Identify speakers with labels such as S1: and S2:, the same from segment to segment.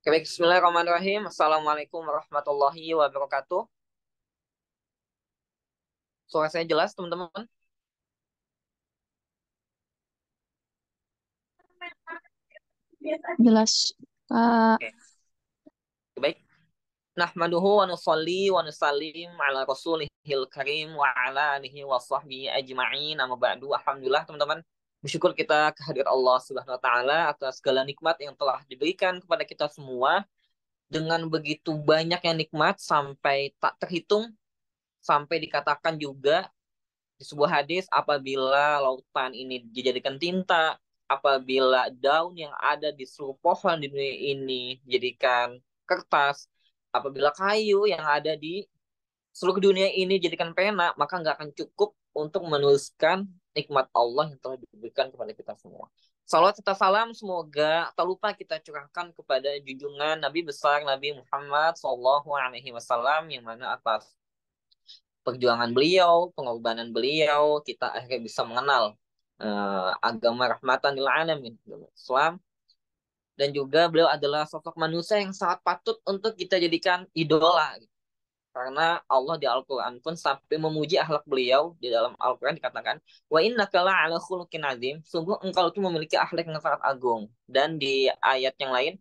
S1: Oke, baik, Bismillahirrahmanirrahim. Assalamualaikum warahmatullahi wabarakatuh. Suara saya jelas, teman-teman?
S2: Jelas, Kak.
S1: Oke, baik. Nahmaduhu wa nusalli wa nusallim ala rasulihil karim wa ala alihi wa sahbihi ajma'in. Amma ba'du. Alhamdulillah, teman-teman. Bersyukur kita kehadirat Allah Subhanahu wa taala atas segala nikmat yang telah diberikan kepada kita semua, dengan begitu banyaknya nikmat sampai tak terhitung, sampai dikatakan juga di sebuah hadis, apabila lautan ini dijadikan tinta, apabila daun yang ada di seluruh pohon di dunia ini dijadikan kertas, apabila kayu yang ada di seluruh dunia ini dijadikan pena, maka nggak akan cukup untuk menuliskan nikmat Allah yang telah diberikan kepada kita semua. Salawat serta salam semoga tak lupa kita curahkan kepada junjungan Nabi besar Nabi Muhammad SAW, yang mana atas perjuangan beliau, pengorbanan beliau, kita akhirnya bisa mengenal agama rahmatan lil alamin, agama Islam. Dan juga beliau adalah sosok manusia yang sangat patut untuk kita jadikan idola. Karena Allah di Al-Quran pun sampai memuji akhlak beliau. Di dalam Al-Quran dikatakan, wa innaka la'ala khuluqin azim, sungguh engkau itu memiliki akhlak yang sangat agung. Dan di ayat yang lain,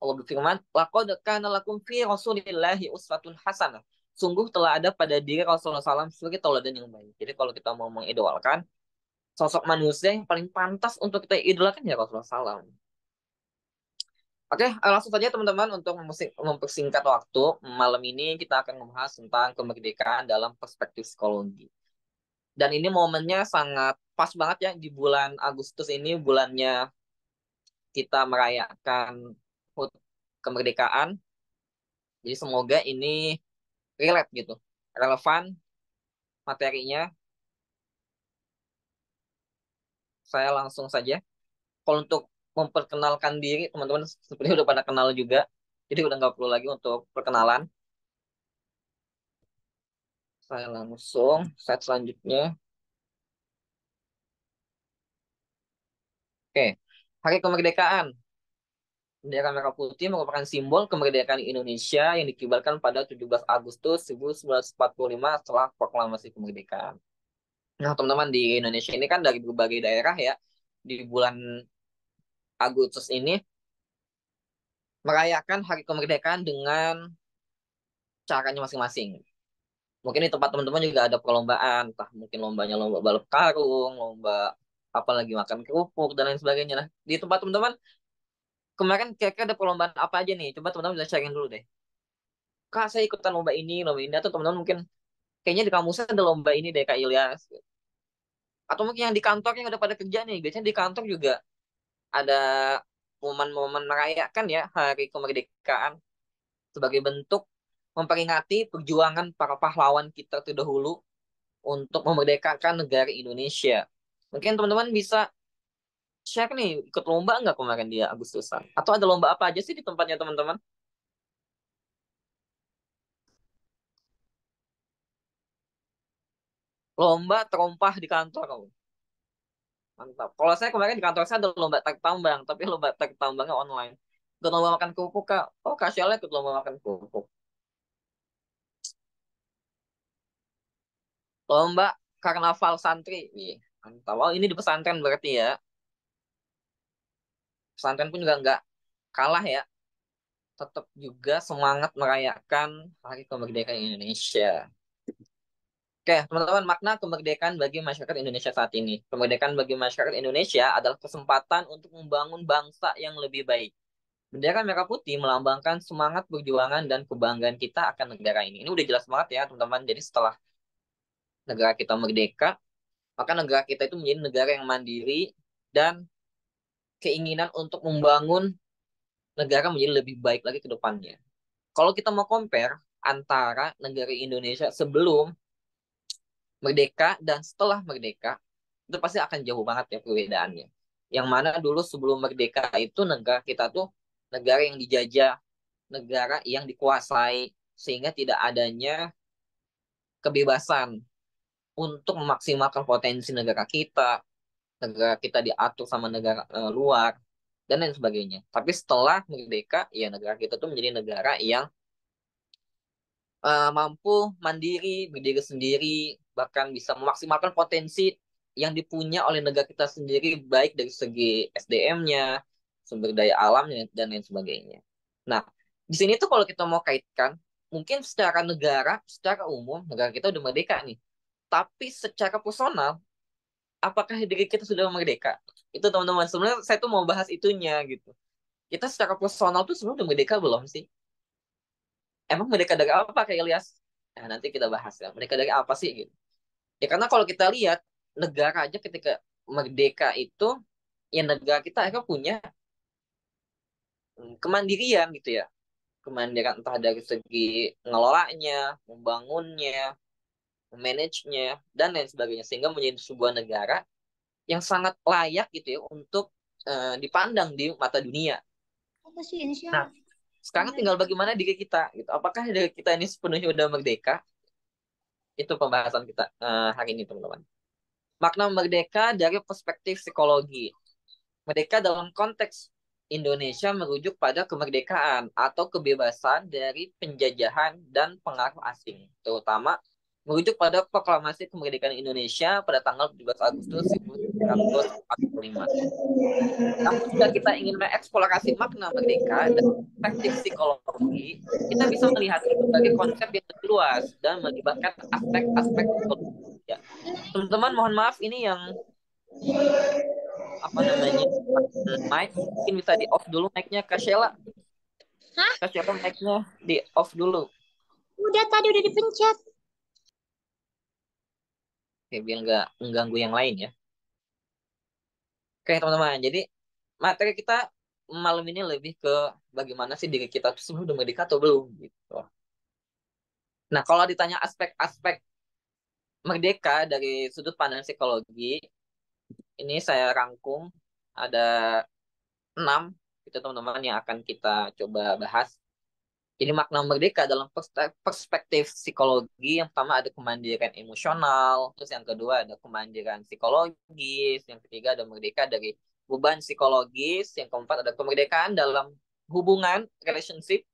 S1: Allah berfirman, laqad kana lakum fi Rasulillahi uswatun hasanah. Sungguh telah ada pada diri Rasulullah SAW sebagai tauladan yang baik. Jadi kalau kita mau mengidolakan sosok manusia yang paling pantas untuk kita idolakan ya Rasulullah SAW. Oke, langsung saja teman-teman, untuk mempersingkat waktu, malam ini kita akan membahas tentang kemerdekaan dalam perspektif psikologi. Dan ini momennya sangat pas banget ya, di bulan Agustus ini, bulannya kita merayakan HUT kemerdekaan. Jadi semoga ini relate gitu, relevan materinya. Saya langsung saja. Kalau untuk memperkenalkan diri, teman-teman sepertinya udah pada kenal juga, jadi udah nggak perlu lagi untuk perkenalan. Saya langsung set selanjutnya. Oke, Hari Kemerdekaan. Bendera merah putih merupakan simbol kemerdekaan Indonesia yang dikibarkan pada 17 Agustus 1945 setelah proklamasi kemerdekaan. Nah, teman-teman, di Indonesia ini kan dari berbagai daerah ya, di bulan Agustus ini merayakan Hari Kemerdekaan dengan caranya masing-masing. Mungkin di tempat teman-teman juga ada perlombaan, entah mungkin lombanya lomba balap karung, lomba apalagi makan kerupuk dan lain sebagainya. Nah, di tempat teman-teman kemarin kira-kira ada perlombaan apa aja nih? Coba teman-teman bisa sharing dulu deh. Kak, saya ikutan lomba ini, atau teman-teman mungkin kayaknya di kampusnya ada lomba ini deh Kak Ilyas. Atau mungkin yang di kantor yang udah pada kerja nih, biasanya di kantor juga ada momen-momen merayakan ya Hari Kemerdekaan sebagai bentuk memperingati perjuangan para pahlawan kita terdahulu untuk memerdekakan negara Indonesia. Mungkin teman-teman bisa share nih, ikut lomba nggak kemarin dia Agustusan? Atau ada lomba apa aja sih di tempatnya teman-teman? Lomba terompah di kantor. Oh, mantap. Kalau saya kemarin di kantor saya ada lomba tarik tambang, tapi lomba tarik tambangnya online. Ikut lomba makan kerupuk, Kak. Oh, Kak Syala ikut lomba makan kerupuk. Lomba karnaval santri. Ih, mantap. Oh, ini di pesantren berarti ya. Pesantren pun juga nggak kalah ya. Tetap juga semangat merayakan Hari Kemerdekaan Indonesia. Oke, teman-teman, makna kemerdekaan bagi masyarakat Indonesia saat ini. Kemerdekaan bagi masyarakat Indonesia adalah kesempatan untuk membangun bangsa yang lebih baik. Bendera merah putih melambangkan semangat perjuangan dan kebanggaan kita akan negara ini. Ini udah jelas banget ya, teman-teman. Jadi setelah negara kita merdeka, maka negara kita itu menjadi negara yang mandiri dan keinginan untuk membangun negara menjadi lebih baik lagi ke depannya. Kalau kita mau compare antara negara Indonesia sebelum merdeka dan setelah merdeka, itu pasti akan jauh banget ya perbedaannya. Yang mana dulu sebelum merdeka itu negara kita tuh negara yang dijajah, negara yang dikuasai, sehingga tidak adanya kebebasan untuk memaksimalkan potensi negara kita diatur sama negara luar. dan lain sebagainya. Tapi setelah merdeka, ya negara kita tuh menjadi negara yang mampu mandiri, berdiri sendiri, bahkan bisa memaksimalkan potensi yang dipunya oleh negara kita sendiri, baik dari segi SDM-nya, sumber daya alamnya, dan lain sebagainya. Nah, di sini tuh kalau kita mau kaitkan, mungkin secara negara, secara umum, negara kita udah merdeka nih. Tapi secara personal, apakah diri kita sudah merdeka? Itu teman-teman, sebenarnya saya tuh mau bahas itunya gitu. Kita secara personal tuh sebenarnya udah merdeka belum sih? Emang merdeka dari apa kayak Ilyas? Nah, nanti kita bahas ya. Merdeka dari apa sih gitu. Ya karena kalau kita lihat negara aja ketika merdeka itu ya negara kita akhirnya punya kemandirian gitu ya. Kemandirian entah dari segi ngelolanya, membangunnya, memanagenya dan lain sebagainya sehingga menjadi sebuah negara yang sangat layak gitu ya untuk dipandang di mata dunia.
S2: Apa sih ini
S1: Nah,
S2: siapa?
S1: sekarang tinggal bagaimana diri kita gitu. Apakah diri kita ini sepenuhnya udah merdeka? Itu pembahasan kita hari ini teman-teman. Makna merdeka dari perspektif psikologi. Merdeka dalam konteks Indonesia merujuk pada kemerdekaan atau kebebasan dari penjajahan dan pengaruh asing, terutama merujuk pada proklamasi kemerdekaan Indonesia pada tanggal 17 Agustus 1945. Namun jika kita ingin mengeksplorasi makna merdeka dan perspektif psikologi, kita bisa melihatnya sebagai konsep yang lebih luas dan melibatkan aspek-aspek psikologi. Ya. Teman-teman, mohon maaf ini yang apa namanya mic mungkin bisa di off dulu mic-nya Kak Sheila.
S2: Hah?
S1: Kak Sheila mic-nya di off dulu.
S2: Udah tadi udah dipencet.
S1: Oke, biar nggak mengganggu yang lain ya. Oke teman-teman, jadi materi kita malam ini lebih ke bagaimana sih diri kita tuh sebenarnya udah merdeka atau belum gitu. Nah kalau ditanya aspek-aspek merdeka dari sudut pandang psikologi, ini saya rangkum ada 6 itu teman-teman yang akan kita coba bahas. Jadi makna merdeka dalam perspektif psikologi, yang pertama ada kemandirian emosional, terus yang kedua ada kemandirian psikologis, yang ketiga ada merdeka dari beban psikologis, yang keempat ada kemerdekaan dalam hubungan, relationship,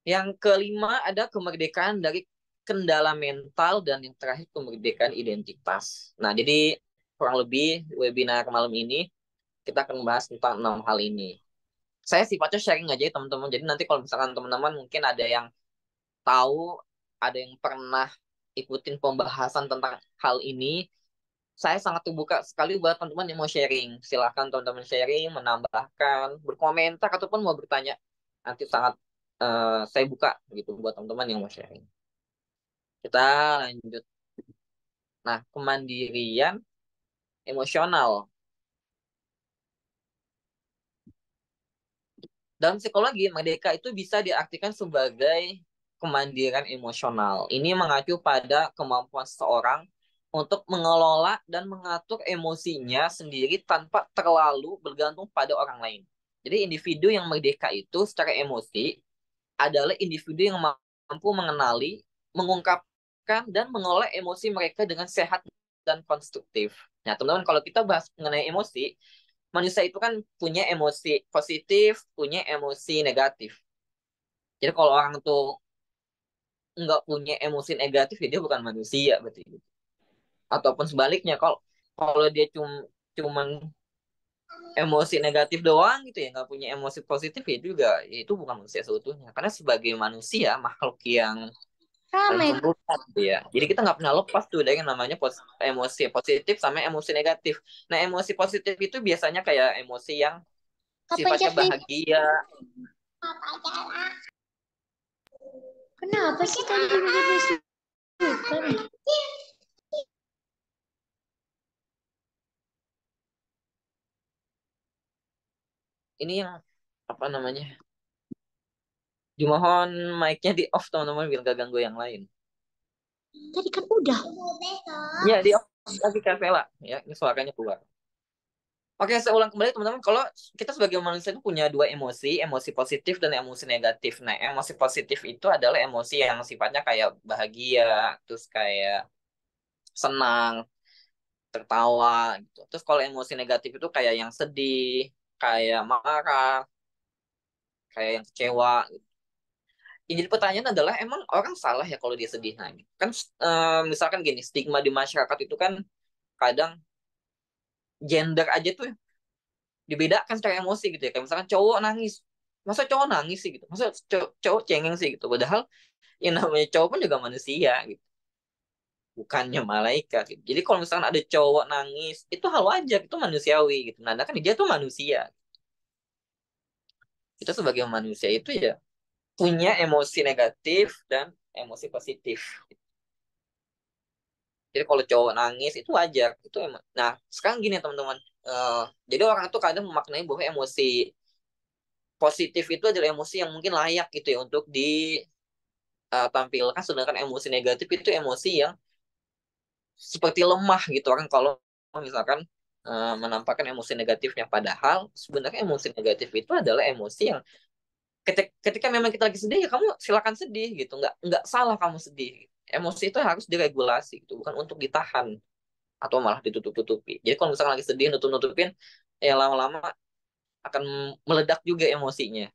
S1: yang kelima ada kemerdekaan dari kendala mental, dan yang terakhir kemerdekaan identitas. Nah, jadi kurang lebih webinar malam ini kita akan membahas tentang 6 hal ini. Saya sifatnya sharing aja ya teman-teman. Jadi nanti kalau misalkan teman-teman mungkin ada yang tahu, ada yang pernah ikutin pembahasan tentang hal ini, saya sangat terbuka sekali buat teman-teman yang mau sharing. Silakan teman-teman sharing, menambahkan, berkomentar, ataupun mau bertanya. Nanti sangat saya buka gitu buat teman-teman yang mau sharing. Kita lanjut. Nah, kemandirian emosional. Dalam psikologi, merdeka itu bisa diartikan sebagai kemandirian emosional. Ini mengacu pada kemampuan seseorang untuk mengelola dan mengatur emosinya sendiri tanpa terlalu bergantung pada orang lain. Jadi individu yang merdeka itu secara emosi adalah individu yang mampu mengenali, mengungkapkan, dan mengelola emosi mereka dengan sehat dan konstruktif. Nah, teman-teman, kalau kita bahas mengenai emosi, manusia itu kan punya emosi positif, punya emosi negatif. Jadi kalau orang tuh nggak punya emosi negatif, ya dia bukan manusia berarti. Ataupun sebaliknya, kalau kalau dia cuman emosi negatif doang gitu ya, nggak punya emosi positif ya juga, ya itu bukan manusia seutuhnya. Karena sebagai manusia, makhluk yang paling
S2: Rame.
S1: sempurna gitu ya. Jadi kita nggak pernah lepas tuh dari yang namanya emosi positif sama emosi negatif. Nah, emosi positif itu biasanya kayak emosi yang sifatnya
S2: Kepencet lagi.
S1: bahagia.
S2: Kenapa sih tadi udah dipencet?
S1: Ini yang apa namanya? Dimohon mic-nya di off teman-teman biar gak ganggu yang lain.
S2: Tadi kan udah.
S1: Ya, di off lagi Kak Vela. Ya, ini suaranya keluar. Oke, saya ulang kembali teman-teman. Kalau kita sebagai manusia itu punya dua emosi, emosi positif dan emosi negatif. Nah, emosi positif itu adalah emosi yang sifatnya kayak bahagia, terus kayak senang, tertawa gitu. Terus kalau emosi negatif itu kayak yang sedih, kayak marah, kayak yang kecewa. Yang jadi pertanyaan adalah emang orang salah ya kalau dia sedih nangis. Kan misalkan gini, stigma di masyarakat itu kan kadang gender aja tuh dibedakan secara emosi gitu ya. Kayak misalkan cowok nangis, masa cowok nangis sih gitu, masa cowok cengeng sih gitu. Padahal yang namanya cowok pun juga manusia gitu, bukannya malaikat gitu. Jadi kalau misalkan ada cowok nangis, itu hal wajar, itu manusiawi gitu. Nah, kan dia tuh manusia. Kita sebagai manusia itu ya punya emosi negatif dan emosi positif. Jadi kalau cowok nangis itu wajar, itu emang. Nah, sekarang gini teman-teman. Jadi orang itu kadang memaknai bahwa emosi positif itu adalah emosi yang mungkin layak gitu ya untuk ditampilkan, sedangkan emosi negatif itu emosi yang seperti lemah gitu orang kalau misalkan menampakkan emosi negatifnya, padahal sebenarnya emosi negatif itu adalah emosi yang ketika memang kita lagi sedih ya kamu silakan sedih gitu, nggak salah kamu sedih. Emosi itu harus diregulasi gitu, bukan untuk ditahan atau malah ditutup-tutupi. Jadi kalau misalkan lagi sedih nutup-nutupin, ya lama-lama akan meledak juga emosinya.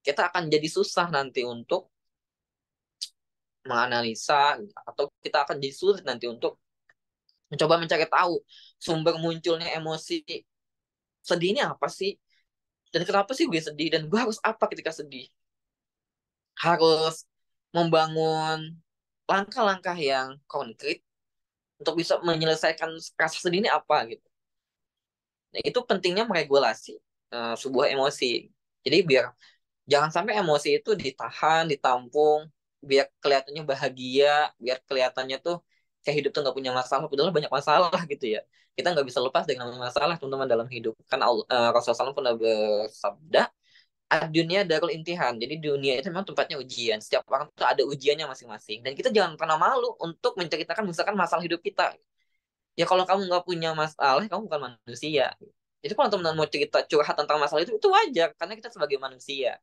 S1: Kita akan jadi susah nanti untuk menganalisa, atau kita akan jadi sulit nanti untuk mencoba mencari tahu sumber munculnya emosi sedih ini apa sih, dan kenapa sih gue sedih, dan gue harus apa ketika sedih. Harus membangun langkah-langkah yang konkret untuk bisa menyelesaikan rasa sedih ini apa gitu. Nah, itu pentingnya meregulasi sebuah emosi. Jadi biar jangan sampai emosi itu ditahan, ditampung, biar kelihatannya bahagia, biar kelihatannya tuh kayak hidup tuh nggak punya masalah, padahal banyak masalah gitu ya. Kita nggak bisa lepas dari namanya masalah, teman-teman, dalam hidup. Kan Rasulullah SAW pernah bersabda, dunia darul intihan. Jadi dunia itu memang tempatnya ujian. Setiap orang tuh ada ujiannya masing-masing. Dan kita jangan pernah malu untuk menceritakan misalkan masalah hidup kita. Ya kalau kamu nggak punya masalah, kamu bukan manusia. Jadi kalau teman-teman mau cerita curhat tentang masalah itu wajar, karena kita sebagai manusia.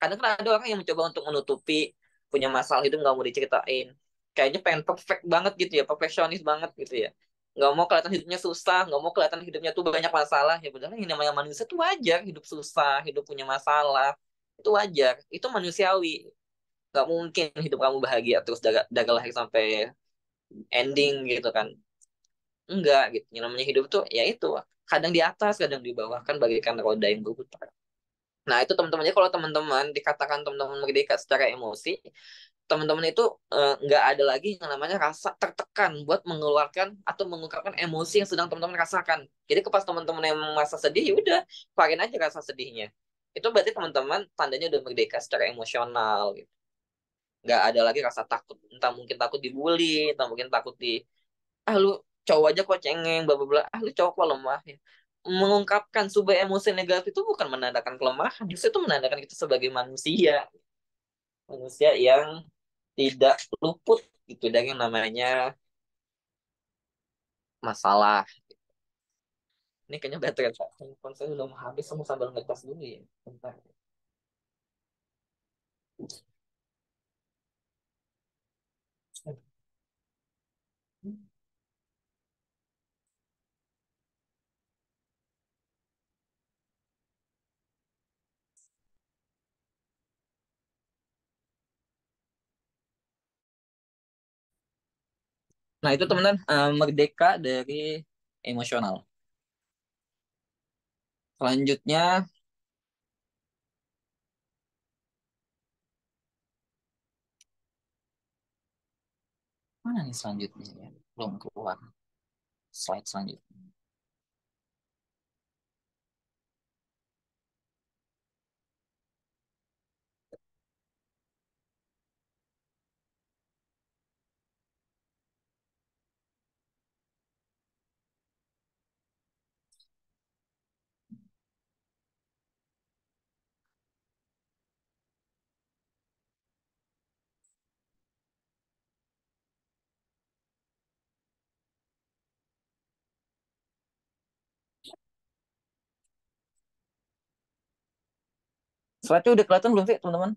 S1: Kadang kan ada orang yang mencoba untuk menutupi punya masalah itu, nggak mau diceritain. Kayaknya pengen perfect banget gitu ya, perfeksionis banget gitu ya. Nggak mau kelihatan hidupnya susah, nggak mau kelihatan hidupnya tuh banyak masalah. Ya benar, yang namanya manusia tuh wajar, hidup susah, hidup punya masalah. Itu wajar, itu manusiawi. Nggak mungkin hidup kamu bahagia terus dari lahir sampai ending gitu kan. Enggak gitu. Yang namanya hidup tuh ya itu, kadang di atas, kadang di bawah, kan bagaikan roda yang berputar. Nah, itu teman-temannya, kalau teman-teman dikatakan teman-teman merdeka secara emosi, teman-teman itu nggak ada lagi yang namanya rasa tertekan buat mengeluarkan atau mengungkapkan emosi yang sedang teman-teman rasakan. Jadi pas teman-teman yang merasa sedih, ya udah, keluarin aja rasa sedihnya. Itu berarti teman-teman tandanya udah merdeka secara emosional gitu. Nggak ada lagi rasa takut, entah mungkin takut dibully, entah mungkin takut lu cowok aja kok cengeng, bla bla bla, lu cowok kok lemah ya. Mengungkapkan sebuah emosi negatif itu bukan menandakan kelemahan, justru itu menandakan kita sebagai manusia, manusia yang tidak luput gitu dari yang namanya masalah. Ini kayaknya baterai handphone saya udah mau habis, saya mau sambil ngecas dulu ya. Bentar. Nah itu teman-teman, merdeka dari emosional. Selanjutnya, mana nih selanjutnya ya? Belum keluar slide selanjutnya. Slide-nya udah kelihatan belum sih teman-teman?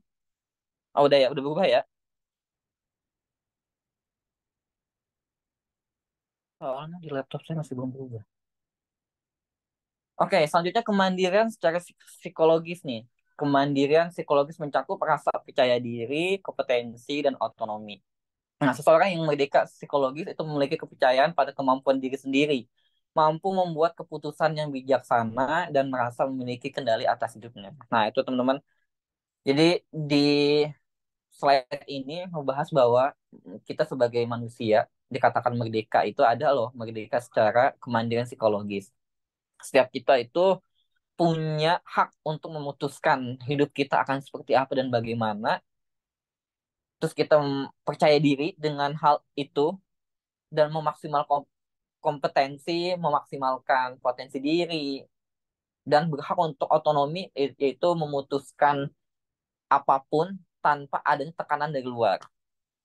S1: Oh udah ya, udah berubah ya. Soalnya di laptop saya masih belum berubah. Oke, selanjutnya kemandirian secara psikologis nih. Kemandirian psikologis mencakup rasa percaya diri, kompetensi, dan otonomi. Nah, seseorang yang merdeka psikologis itu memiliki kepercayaan pada kemampuan diri sendiri, mampu membuat keputusan yang bijaksana, dan merasa memiliki kendali atas hidupnya. Nah, itu teman-teman. Jadi di slide ini membahas bahwa kita sebagai manusia dikatakan merdeka itu ada loh, merdeka secara kemandirian psikologis. Setiap kita itu punya hak untuk memutuskan hidup kita akan seperti apa dan bagaimana. Terus kita percaya diri dengan hal itu dan memaksimalkan kompetensi, memaksimalkan potensi diri, dan berhak untuk otonomi, yaitu memutuskan apapun tanpa adanya tekanan dari luar.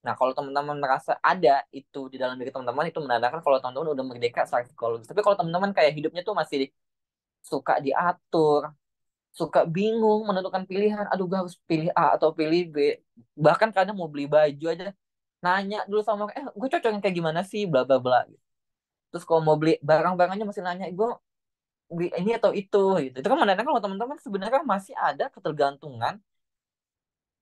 S1: Nah, kalau teman-teman merasa ada itu di dalam diri teman-teman, itu menandakan kalau teman-teman udah merdeka secara psikologis. Tapi kalau teman-teman kayak hidupnya tuh masih suka diatur, suka bingung menentukan pilihan, aduh gue harus pilih A atau pilih B. Bahkan kadang mau beli baju aja, nanya dulu sama, gue cocok yang kayak gimana sih, bla bla bla. Terus kalau mau beli barang-barangnya masih nanya, gue beli ini atau itu gitu. Itu kan menandakan kalau teman-teman sebenarnya masih ada ketergantungan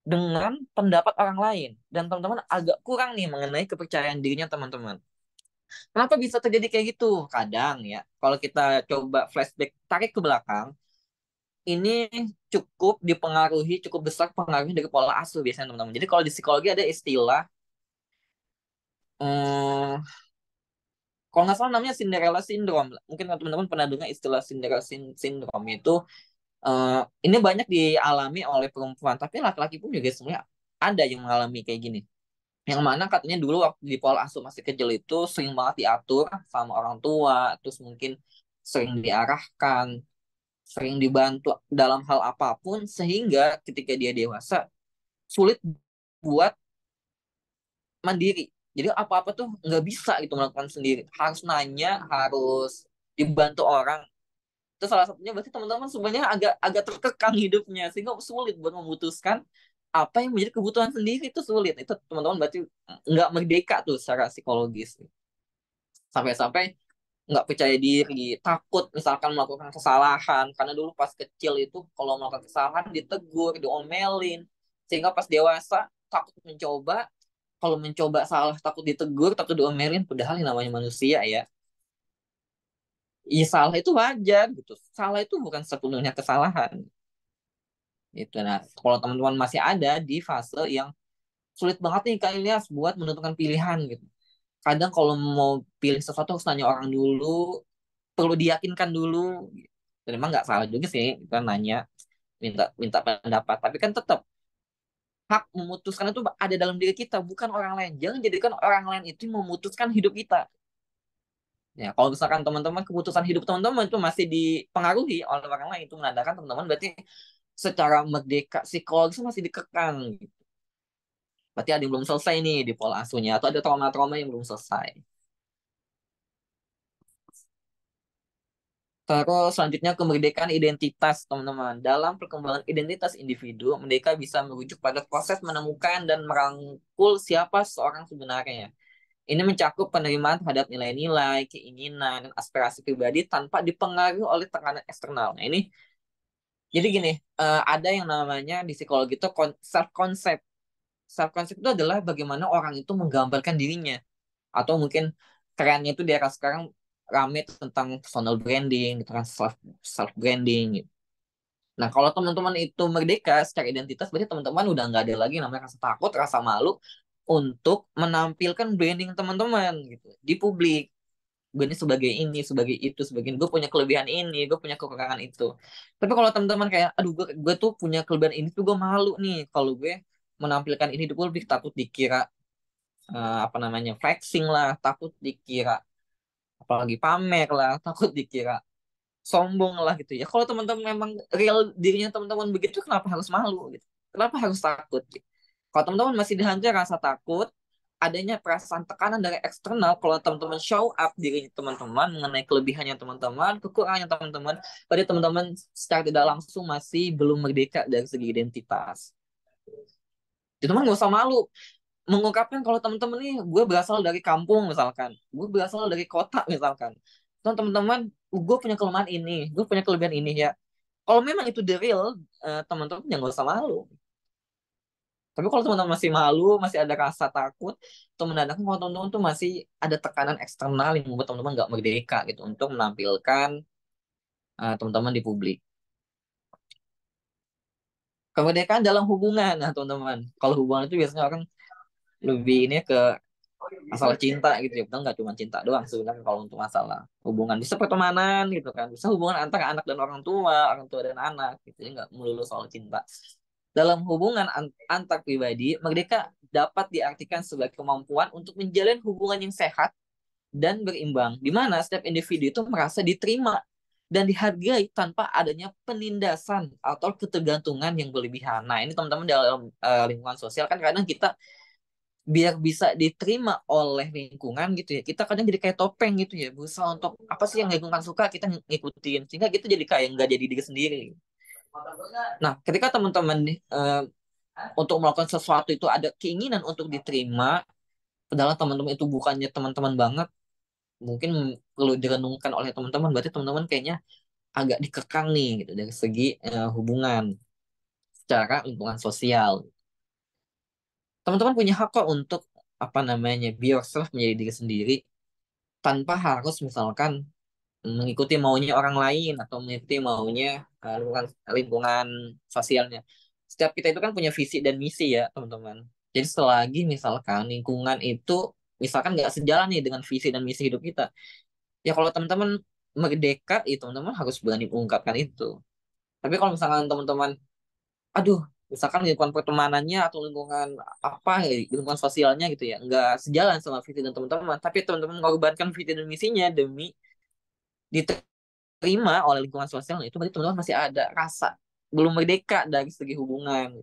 S1: dengan pendapat orang lain dan teman-teman agak kurang nih mengenai kepercayaan dirinya teman-teman. Kenapa bisa terjadi kayak gitu? Kadang ya, kalau kita coba flashback tarik ke belakang, ini cukup besar pengaruhnya dari pola asuh biasanya teman-teman. Jadi kalau di psikologi ada istilah, hmm, kalau nggak salah namanya Cinderella Syndrome. Mungkin teman-teman pernah dengar istilah Cinderella Syndrome itu. Ini banyak dialami oleh perempuan, tapi laki-laki pun juga sebenarnya ada yang mengalami kayak gini. Yang mana katanya dulu waktu di pola asuh masih kecil itu sering banget diatur sama orang tua, terus mungkin sering diarahkan, sering dibantu dalam hal apapun, sehingga ketika dia dewasa sulit buat mandiri. Jadi apa-apa tuh nggak bisa gitu melakukan sendiri. Harus nanya, harus dibantu orang. Itu salah satunya berarti teman-teman sebenarnya agak agak terkekang hidupnya sehingga sulit buat memutuskan apa yang menjadi kebutuhan sendiri, itu sulit. Itu teman-teman berarti nggak merdeka tuh secara psikologis. Sampai-sampai nggak percaya diri, takut misalkan melakukan kesalahan. Karena dulu pas kecil itu kalau melakukan kesalahan ditegur, diomelin. Sehingga pas dewasa takut mencoba, kalau mencoba salah takut ditegur, takut diomelin. Padahal yang namanya manusia ya, ya salah itu wajar gitu. Salah itu bukan sepenuhnya kesalahan. Itu nah, kalau teman-teman masih ada di fase yang sulit banget nih Kak Ilyas buat menentukan pilihan gitu. Kadang kalau mau pilih sesuatu harus nanya orang dulu, perlu diyakinkan dulu. Dan memang nggak salah juga sih kita nanya, minta minta pendapat. Tapi kan tetap hak memutuskan itu ada dalam diri kita, bukan orang lain. Jangan jadikan orang lain itu memutuskan hidup kita. Ya, kalau misalkan teman-teman keputusan hidup teman-teman itu masih dipengaruhi oleh orang lain, itu menandakan teman-teman berarti secara merdeka psikologis masih dikekang. Berarti ada yang belum selesai nih di pola asuhnya atau ada trauma-trauma yang belum selesai. Terus selanjutnya kemerdekaan identitas, teman-teman. Dalam perkembangan identitas individu, mereka bisa merujuk pada proses menemukan dan merangkul siapa seorang sebenarnya. Ini mencakup penerimaan terhadap nilai-nilai, keinginan, dan aspirasi pribadi tanpa dipengaruhi oleh tekanan eksternal. Nah, ini jadi gini, ada yang namanya di psikologi itu self concept. Self concept itu adalah bagaimana orang itu menggambarkan dirinya, atau mungkin kerennya itu di era sekarang rame tentang personal branding gitu kan, self branding gitu. Nah, kalau teman-teman itu merdeka secara identitas, berarti teman-teman udah nggak ada lagi namanya rasa takut, rasa malu untuk menampilkan branding teman-teman gitu di publik. Gue ini sebagai ini, sebagai itu, sebagai ini. Gue punya kelebihan ini, gue punya kekurangan itu. Tapi kalau teman-teman kayak, aduh gue tuh punya kelebihan ini tuh gue malu nih. Kalau gue menampilkan ini, gue lebih takut dikira apa namanya flexing lah, takut dikira apalagi pamer lah, takut dikira sombong lah gitu ya. Kalau teman-teman memang real dirinya teman-teman begitu, kenapa harus malu gitu? Kenapa harus takut gitu? Kalau teman-teman masih dihajar rasa takut, adanya perasaan tekanan dari eksternal, kalau teman-teman show up diri teman-teman mengenai kelebihannya teman-teman, kekurangannya teman-teman, pada teman-teman secara tidak langsung masih belum merdeka dari segi identitas. Itu teman nggak usah malu mengungkapkan kalau teman-teman nih gue berasal dari kampung misalkan, gue berasal dari kota misalkan. teman-teman, gue punya kelemahan ini, gue punya kelebihan ini ya. Kalau memang itu the real, teman-teman jangan gak usah malu. Tapi kalau teman-teman masih malu, masih ada rasa takut, atau menandakan kalau teman-teman tuh masih ada tekanan eksternal yang membuat teman-teman nggak merdeka gitu untuk menampilkan teman-teman di publik. Kemerdekaan dalam hubungan, nah teman-teman. Kalau hubungan itu biasanya orang lebih ini ke masalah cinta gitu ya. Padahal nggak cuma cinta doang sebenarnya kalau untuk masalah hubungan. Bisa pertemanan gitu kan. Bisa hubungan antara anak dan orang tua dan anak gitu. Jadi nggak melulu soal cinta. Dalam hubungan antar pribadi, merdeka dapat diartikan sebagai kemampuan untuk menjalin hubungan yang sehat dan berimbang, di mana setiap individu itu merasa diterima dan dihargai tanpa adanya penindasan atau ketergantungan yang berlebihan. Nah, ini teman-teman dalam lingkungan sosial kan kadang kita biar bisa diterima oleh lingkungan gitu ya, kita kadang jadi kayak topeng gitu ya, berusaha untuk apa sih yang lingkungan suka kita ngikutin, sehingga kita jadi kayak nggak jadi diri sendiri. Nah, ketika teman-teman untuk melakukan sesuatu itu ada keinginan untuk diterima, padahal teman-teman itu bukannya teman-teman banget, mungkin perlu direnungkan oleh teman-teman. Berarti teman-teman kayaknya agak dikekang nih gitu dari segi hubungan secara lingkungan sosial. Teman-teman punya hak kok untuk apa namanya be yourself, menjadi diri sendiri tanpa harus misalkan mengikuti maunya orang lain atau mengikuti maunya lingkungan lingkungan sosialnya. Setiap kita itu kan punya visi dan misi ya teman-teman. Jadi selagi misalkan lingkungan itu misalkan nggak sejalan nih dengan visi dan misi hidup kita, ya kalau teman-teman merdeka itu teman-teman harus berani mengungkapkan itu. Tapi kalau misalkan teman-teman, aduh, misalkan lingkungan pertemanannya atau lingkungan apa ya, lingkungan sosialnya gitu ya, nggak sejalan sama visi dan teman-teman, tapi teman-teman mengorbankan visi dan misinya demi diterima oleh lingkungan sosial, itu berarti teman-teman masih ada rasa belum merdeka dari segi hubungan.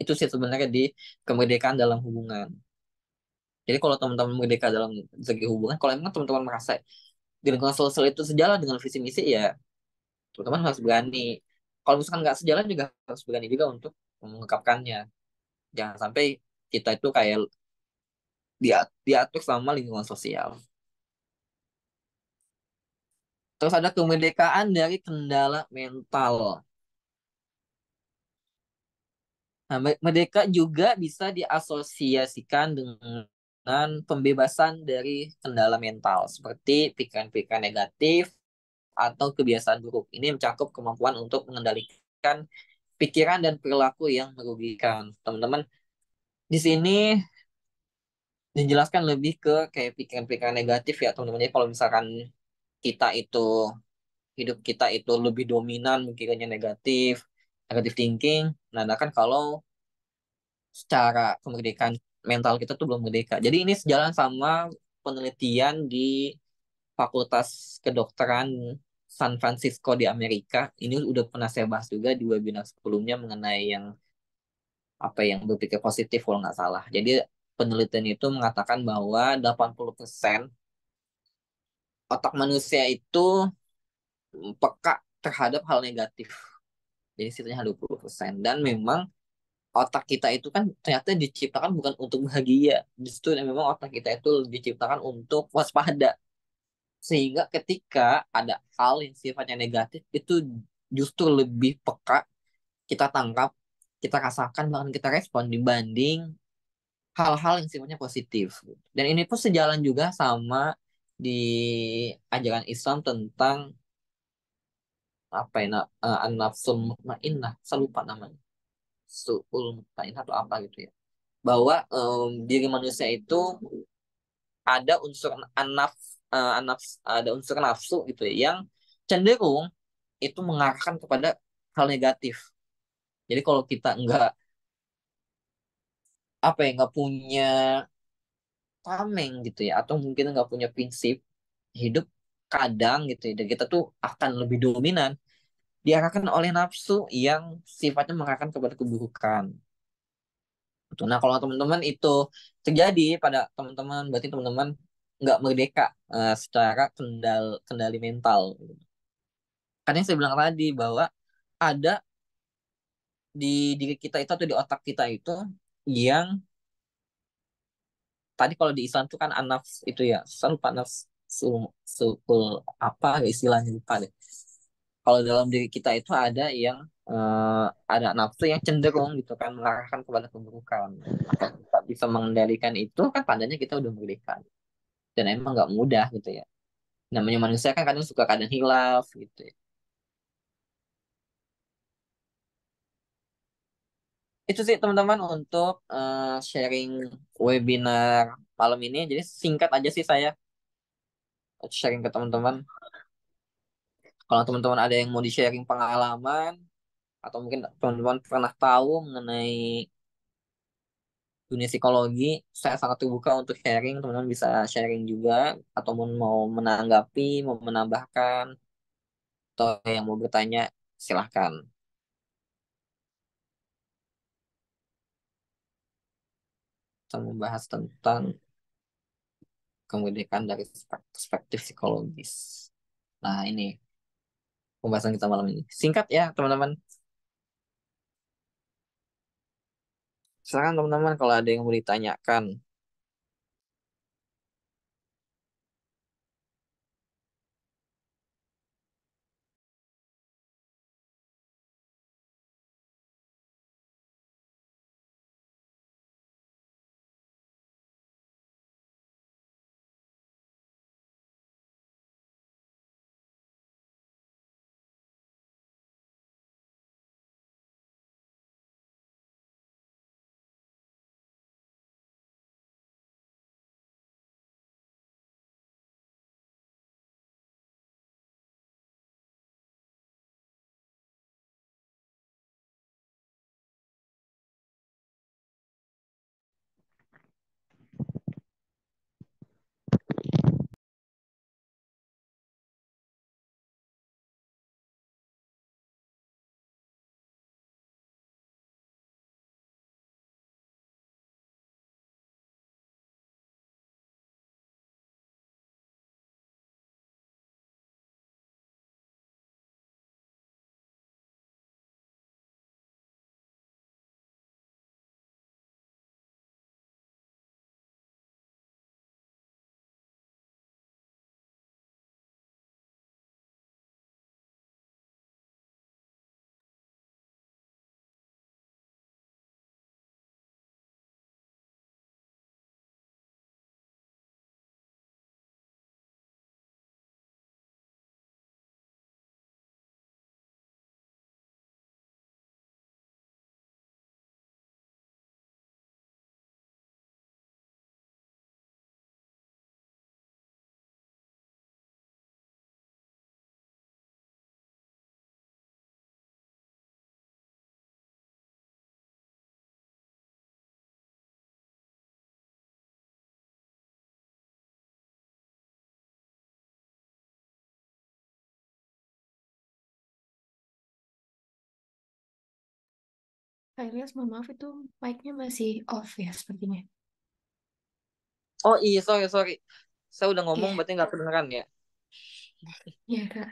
S1: Itu sih sebenarnya di kemerdekaan dalam hubungan. Jadi kalau teman-teman merdeka dalam segi hubungan, kalau emang teman-teman merasa di lingkungan sosial itu sejalan dengan visi misi, ya teman-teman harus berani. Kalau misalkan nggak sejalan juga harus berani juga untuk mengungkapkannya. Jangan sampai kita itu kayak diatur sama lingkungan sosial. Terus ada kemerdekaan dari kendala mental. Nah, merdeka juga bisa diasosiasikan dengan pembebasan dari kendala mental, seperti pikiran-pikiran negatif atau kebiasaan buruk. Ini mencakup kemampuan untuk mengendalikan pikiran dan perilaku yang merugikan. Teman-teman, di sini dijelaskan lebih ke kayak pikiran-pikiran negatif ya teman-teman. Jadi kalau misalkan kita itu hidup kita itu lebih dominan pikirannya negatif, negatif thinking, nah kan kalau secara kemerdekaan mental kita tuh belum merdeka. Jadi ini sejalan sama penelitian di Fakultas Kedokteran San Francisco di Amerika. Ini udah pernah saya bahas juga di webinar sebelumnya mengenai yang apa yang berpikir positif kalau nggak salah. Jadi penelitian itu mengatakan bahwa 80% otak manusia itu peka terhadap hal negatif. Jadi setidaknya 20%. Dan memang otak kita itu kan ternyata diciptakan bukan untuk bahagia. Justru memang otak kita itu diciptakan untuk waspada. Sehingga ketika ada hal yang sifatnya negatif, itu justru lebih peka kita tangkap, kita rasakan, bahkan kita respon dibanding hal-hal yang sifatnya positif. Dan ini pun sejalan juga sama di ajaran Islam tentang apa ya, an-nafsul mutmainnah, saya lupa namanya. Su'ul mutmainnah atau apa gitu ya. Bahwa diri manusia itu ada unsur ada unsur nafsu gitu ya, yang cenderung itu mengarahkan kepada hal negatif. Jadi kalau kita nggak apa ya nggak punya tameng gitu ya, atau mungkin nggak punya prinsip hidup, kadang gitu ya, dan kita tuh akan lebih dominan diarahkan oleh nafsu yang sifatnya mengarahkan kepada keburukan. Betul. Nah, kalau teman-teman itu terjadi pada teman-teman, berarti teman-teman nggak merdeka secara kendali mental. Kan yang saya bilang tadi bahwa ada di diri kita itu atau di otak kita itu yang tadi kalau di Islam itu kan anafs itu ya, saya lupa nafs Sukul apa istilahnya lupa deh. Kalau dalam diri kita itu ada yang ada nafsu yang cenderung gitu kan mengarahkan kepada keburukan. Kalau kita bisa mengendalikan itu kan tandanya kita udah merdeka. Dan emang nggak mudah gitu ya. Namanya manusia kan kadang suka kadang hilaf gitu ya. Itu sih teman-teman untuk sharing webinar malam ini. Jadi singkat aja sih saya sharing ke teman-teman. Kalau teman-teman ada yang mau di-sharing pengalaman atau mungkin teman-teman pernah tahu mengenai dunia psikologi, saya sangat terbuka untuk sharing. Teman-teman bisa sharing juga atau mau menanggapi, mau menambahkan atau yang mau bertanya silahkan. Kita membahas tentang kemerdekaan dari perspektif psikologis. Nah, ini pembahasan kita malam ini. Singkat ya, teman-teman. Silakan teman-teman kalau ada yang mau ditanyakan.
S2: Kak Ilyas, mohon maaf itu mic-nya masih off ya sepertinya.
S1: Oh iya, sorry, sorry. Saya udah ngomong
S2: Iya,
S1: berarti nggak kedengeran ya.
S2: iya Kak.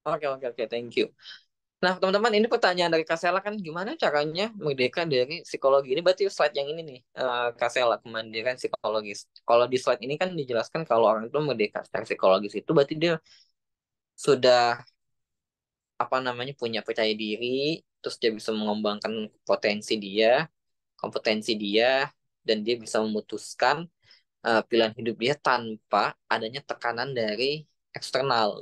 S1: Oke, oke, oke, thank you. Nah, teman-teman, ini pertanyaan dari Kasela kan gimana caranya merdeka dari psikologi? Ini berarti slide yang ini nih, Kasela, kemandirian psikologis. Kalau di slide ini kan dijelaskan kalau orang itu merdeka secara psikologis itu berarti dia sudah apa namanya punya percaya diri, terus dia bisa mengembangkan potensi dia, kompetensi dia, dan dia bisa memutuskan pilihan hidup dia tanpa adanya tekanan dari eksternal.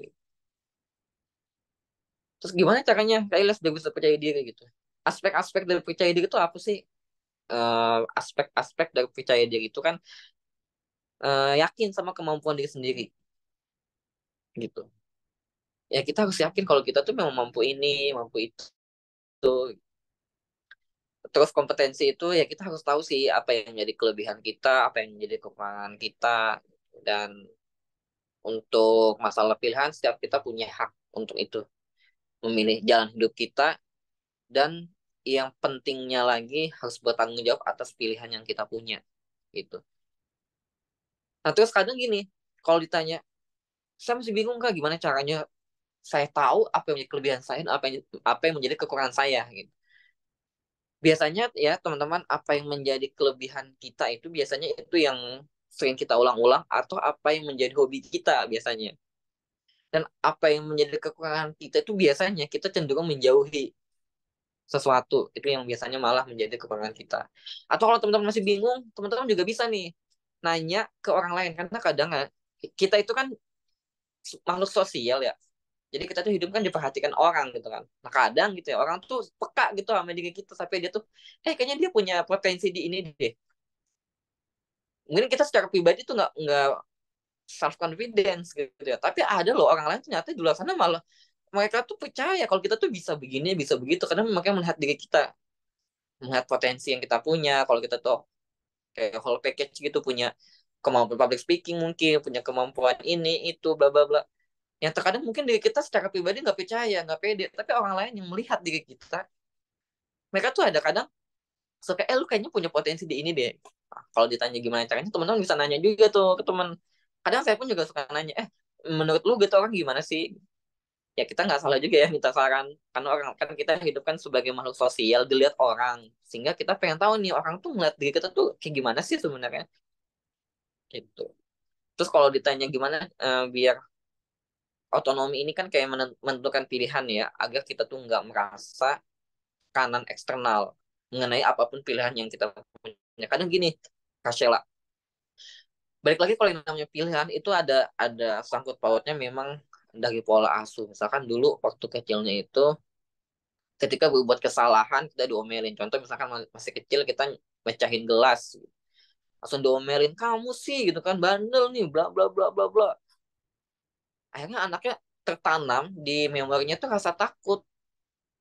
S1: Terus gimana caranya Kailas biar bisa percaya diri gitu? Aspek-aspek dari percaya diri itu apa sih? Aspek-aspek dari percaya diri itu kan yakin sama kemampuan diri sendiri gitu. Ya kita harus yakin kalau kita tuh memang mampu ini, mampu itu. Terus kompetensi itu ya kita harus tahu sih apa yang menjadi kelebihan kita, apa yang menjadi kekurangan kita. Dan untuk masalah pilihan, setiap kita punya hak untuk itu. Memilih jalan hidup kita dan yang pentingnya lagi harus bertanggung jawab atas pilihan yang kita punya gitu. Nah terus kadang gini, kalau ditanya, saya masih bingung kak gimana caranya saya tahu apa yang menjadi kelebihan saya dan apa yang menjadi kekurangan saya gitu. Biasanya ya teman-teman apa yang menjadi kelebihan kita itu biasanya itu yang sering kita ulang-ulang atau apa yang menjadi hobi kita biasanya. Dan apa yang menjadi kekurangan kita itu biasanya kita cenderung menjauhi sesuatu. Itu yang biasanya malah menjadi kekurangan kita. Atau kalau teman-teman masih bingung, teman-teman juga bisa nih nanya ke orang lain. Karena kadang kita itu kan makhluk sosial ya. Jadi kita tuh hidup kan diperhatikan orang gitu kan. Nah kadang gitu ya, orang tuh peka gitu sama diri kita. Sampai dia tuh, kayaknya dia punya potensi di ini deh. Mungkin kita secara pribadi tuh nggak self confidence gitu ya. Tapi ada loh orang lain ternyata di luar sana malah mereka tuh percaya kalau kita tuh bisa begini, bisa begitu karena mereka melihat diri kita, melihat potensi yang kita punya. Kalau kita tuh kayak whole package gitu punya kemampuan public speaking mungkin, punya kemampuan ini itu bla bla bla. Yang terkadang mungkin diri kita secara pribadi nggak percaya, nggak pede, tapi orang lain yang melihat diri kita, mereka tuh ada kadang suka, lu kayaknya punya potensi di ini deh. Nah, kalau ditanya gimana caranya, teman-teman bisa nanya juga tuh ke teman. Kadang saya pun juga suka nanya, menurut lu gitu orang gimana sih? Ya kita nggak salah juga ya minta saran, karena orang kan kita hidup kan sebagai makhluk sosial dilihat orang, sehingga kita pengen tahu nih orang tuh ngeliat diri kita tuh kayak gimana sih sebenarnya, gitu. Terus kalau ditanya gimana biar otonomi ini kan kayak menentukan pilihan ya, agar kita tuh nggak merasa kanan eksternal mengenai apapun pilihan yang kita punya. Kadang gini, Kasela, balik lagi kalau yang namanya pilihan itu ada sangkut pautnya memang dari pola asuh. Misalkan dulu waktu kecilnya itu ketika berbuat kesalahan kita diomelin. Contoh misalkan masih kecil kita mecahin gelas, langsung diomelin, kamu sih gitu kan bandel nih bla bla bla bla bla. Akhirnya anaknya tertanam di memorinya tuh rasa takut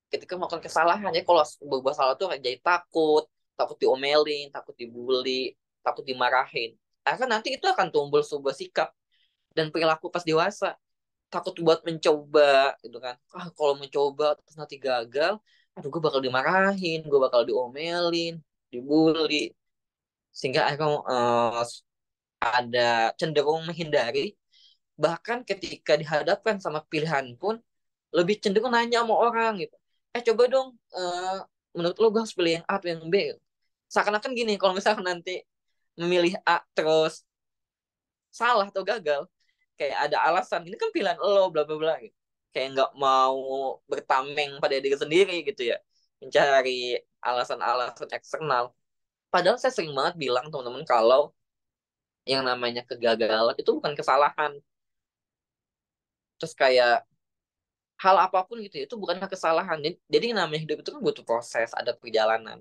S1: ketika melakukan kesalahan. Ya kalau berbuat salah tuh jadi takut, takut diomelin, takut dibully, takut dimarahin. Akhirnya nanti itu akan tumbuh sebuah sikap dan perilaku pas dewasa, takut buat mencoba gitu kan. Kalau mencoba terus nanti gagal, aduh gue bakal dimarahin, gue bakal diomelin, dibully, sehingga akhirnya ada cenderung menghindari. Bahkan ketika dihadapkan sama pilihan pun lebih cenderung nanya sama orang gitu, coba dong, menurut lo gue harus pilih yang A atau yang B. Seakan-akan gini, kalau misalnya nanti memilih A terus salah atau gagal, kayak ada alasan, ini kan pilihan lo bla bla bla gitu. Kayak nggak mau bertameng pada diri sendiri gitu ya, mencari alasan-alasan eksternal. Padahal saya sering banget bilang teman-teman kalau yang namanya kegagalan itu bukan kesalahan. Terus kayak hal apapun gitu ya, itu bukan kesalahan. Jadi yang namanya hidup itu kan butuh proses, ada perjalanan.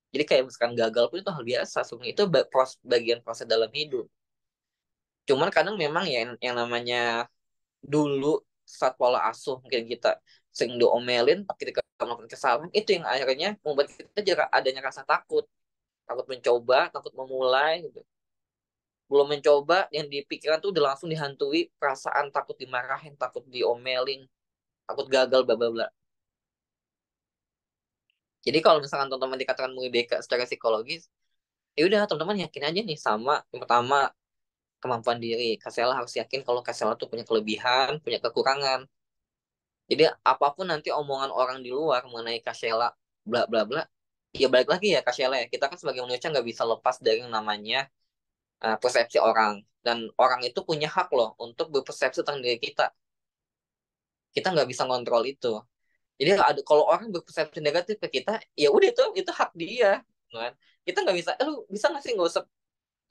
S1: Jadi kayak misalkan gagal pun itu hal biasa, sebenarnya itu bagian proses dalam hidup. Cuman kadang memang ya yang namanya dulu saat pola asuh mungkin kita sering diomelin ketika melakukan kesalahan, itu yang akhirnya membuat kita juga adanya rasa takut, takut mencoba, takut memulai gitu. Belum mencoba yang di pikiran tuh udah langsung dihantui perasaan takut dimarahin, takut diomelin, takut gagal bla bla bla. Jadi kalau misalkan teman-teman dikatakan BK secara psikologis, ya udah teman-teman yakin aja nih sama yang pertama, kemampuan diri. Kasela harus yakin kalau Kasela tuh punya kelebihan, punya kekurangan. Jadi apapun nanti omongan orang di luar mengenai Kasela bla bla bla, ya balik lagi ya Kasela ya. Kita kan sebagai manusia nggak bisa lepas dari yang namanya persepsi orang. Dan orang itu punya hak loh untuk berpersepsi tentang diri kita. Kita nggak bisa ngontrol itu. Jadi ada kalau orang berpersepsi negatif ke kita, ya udah itu hak dia, kan? Kita nggak bisa, lu bisa nggak sih nggak usah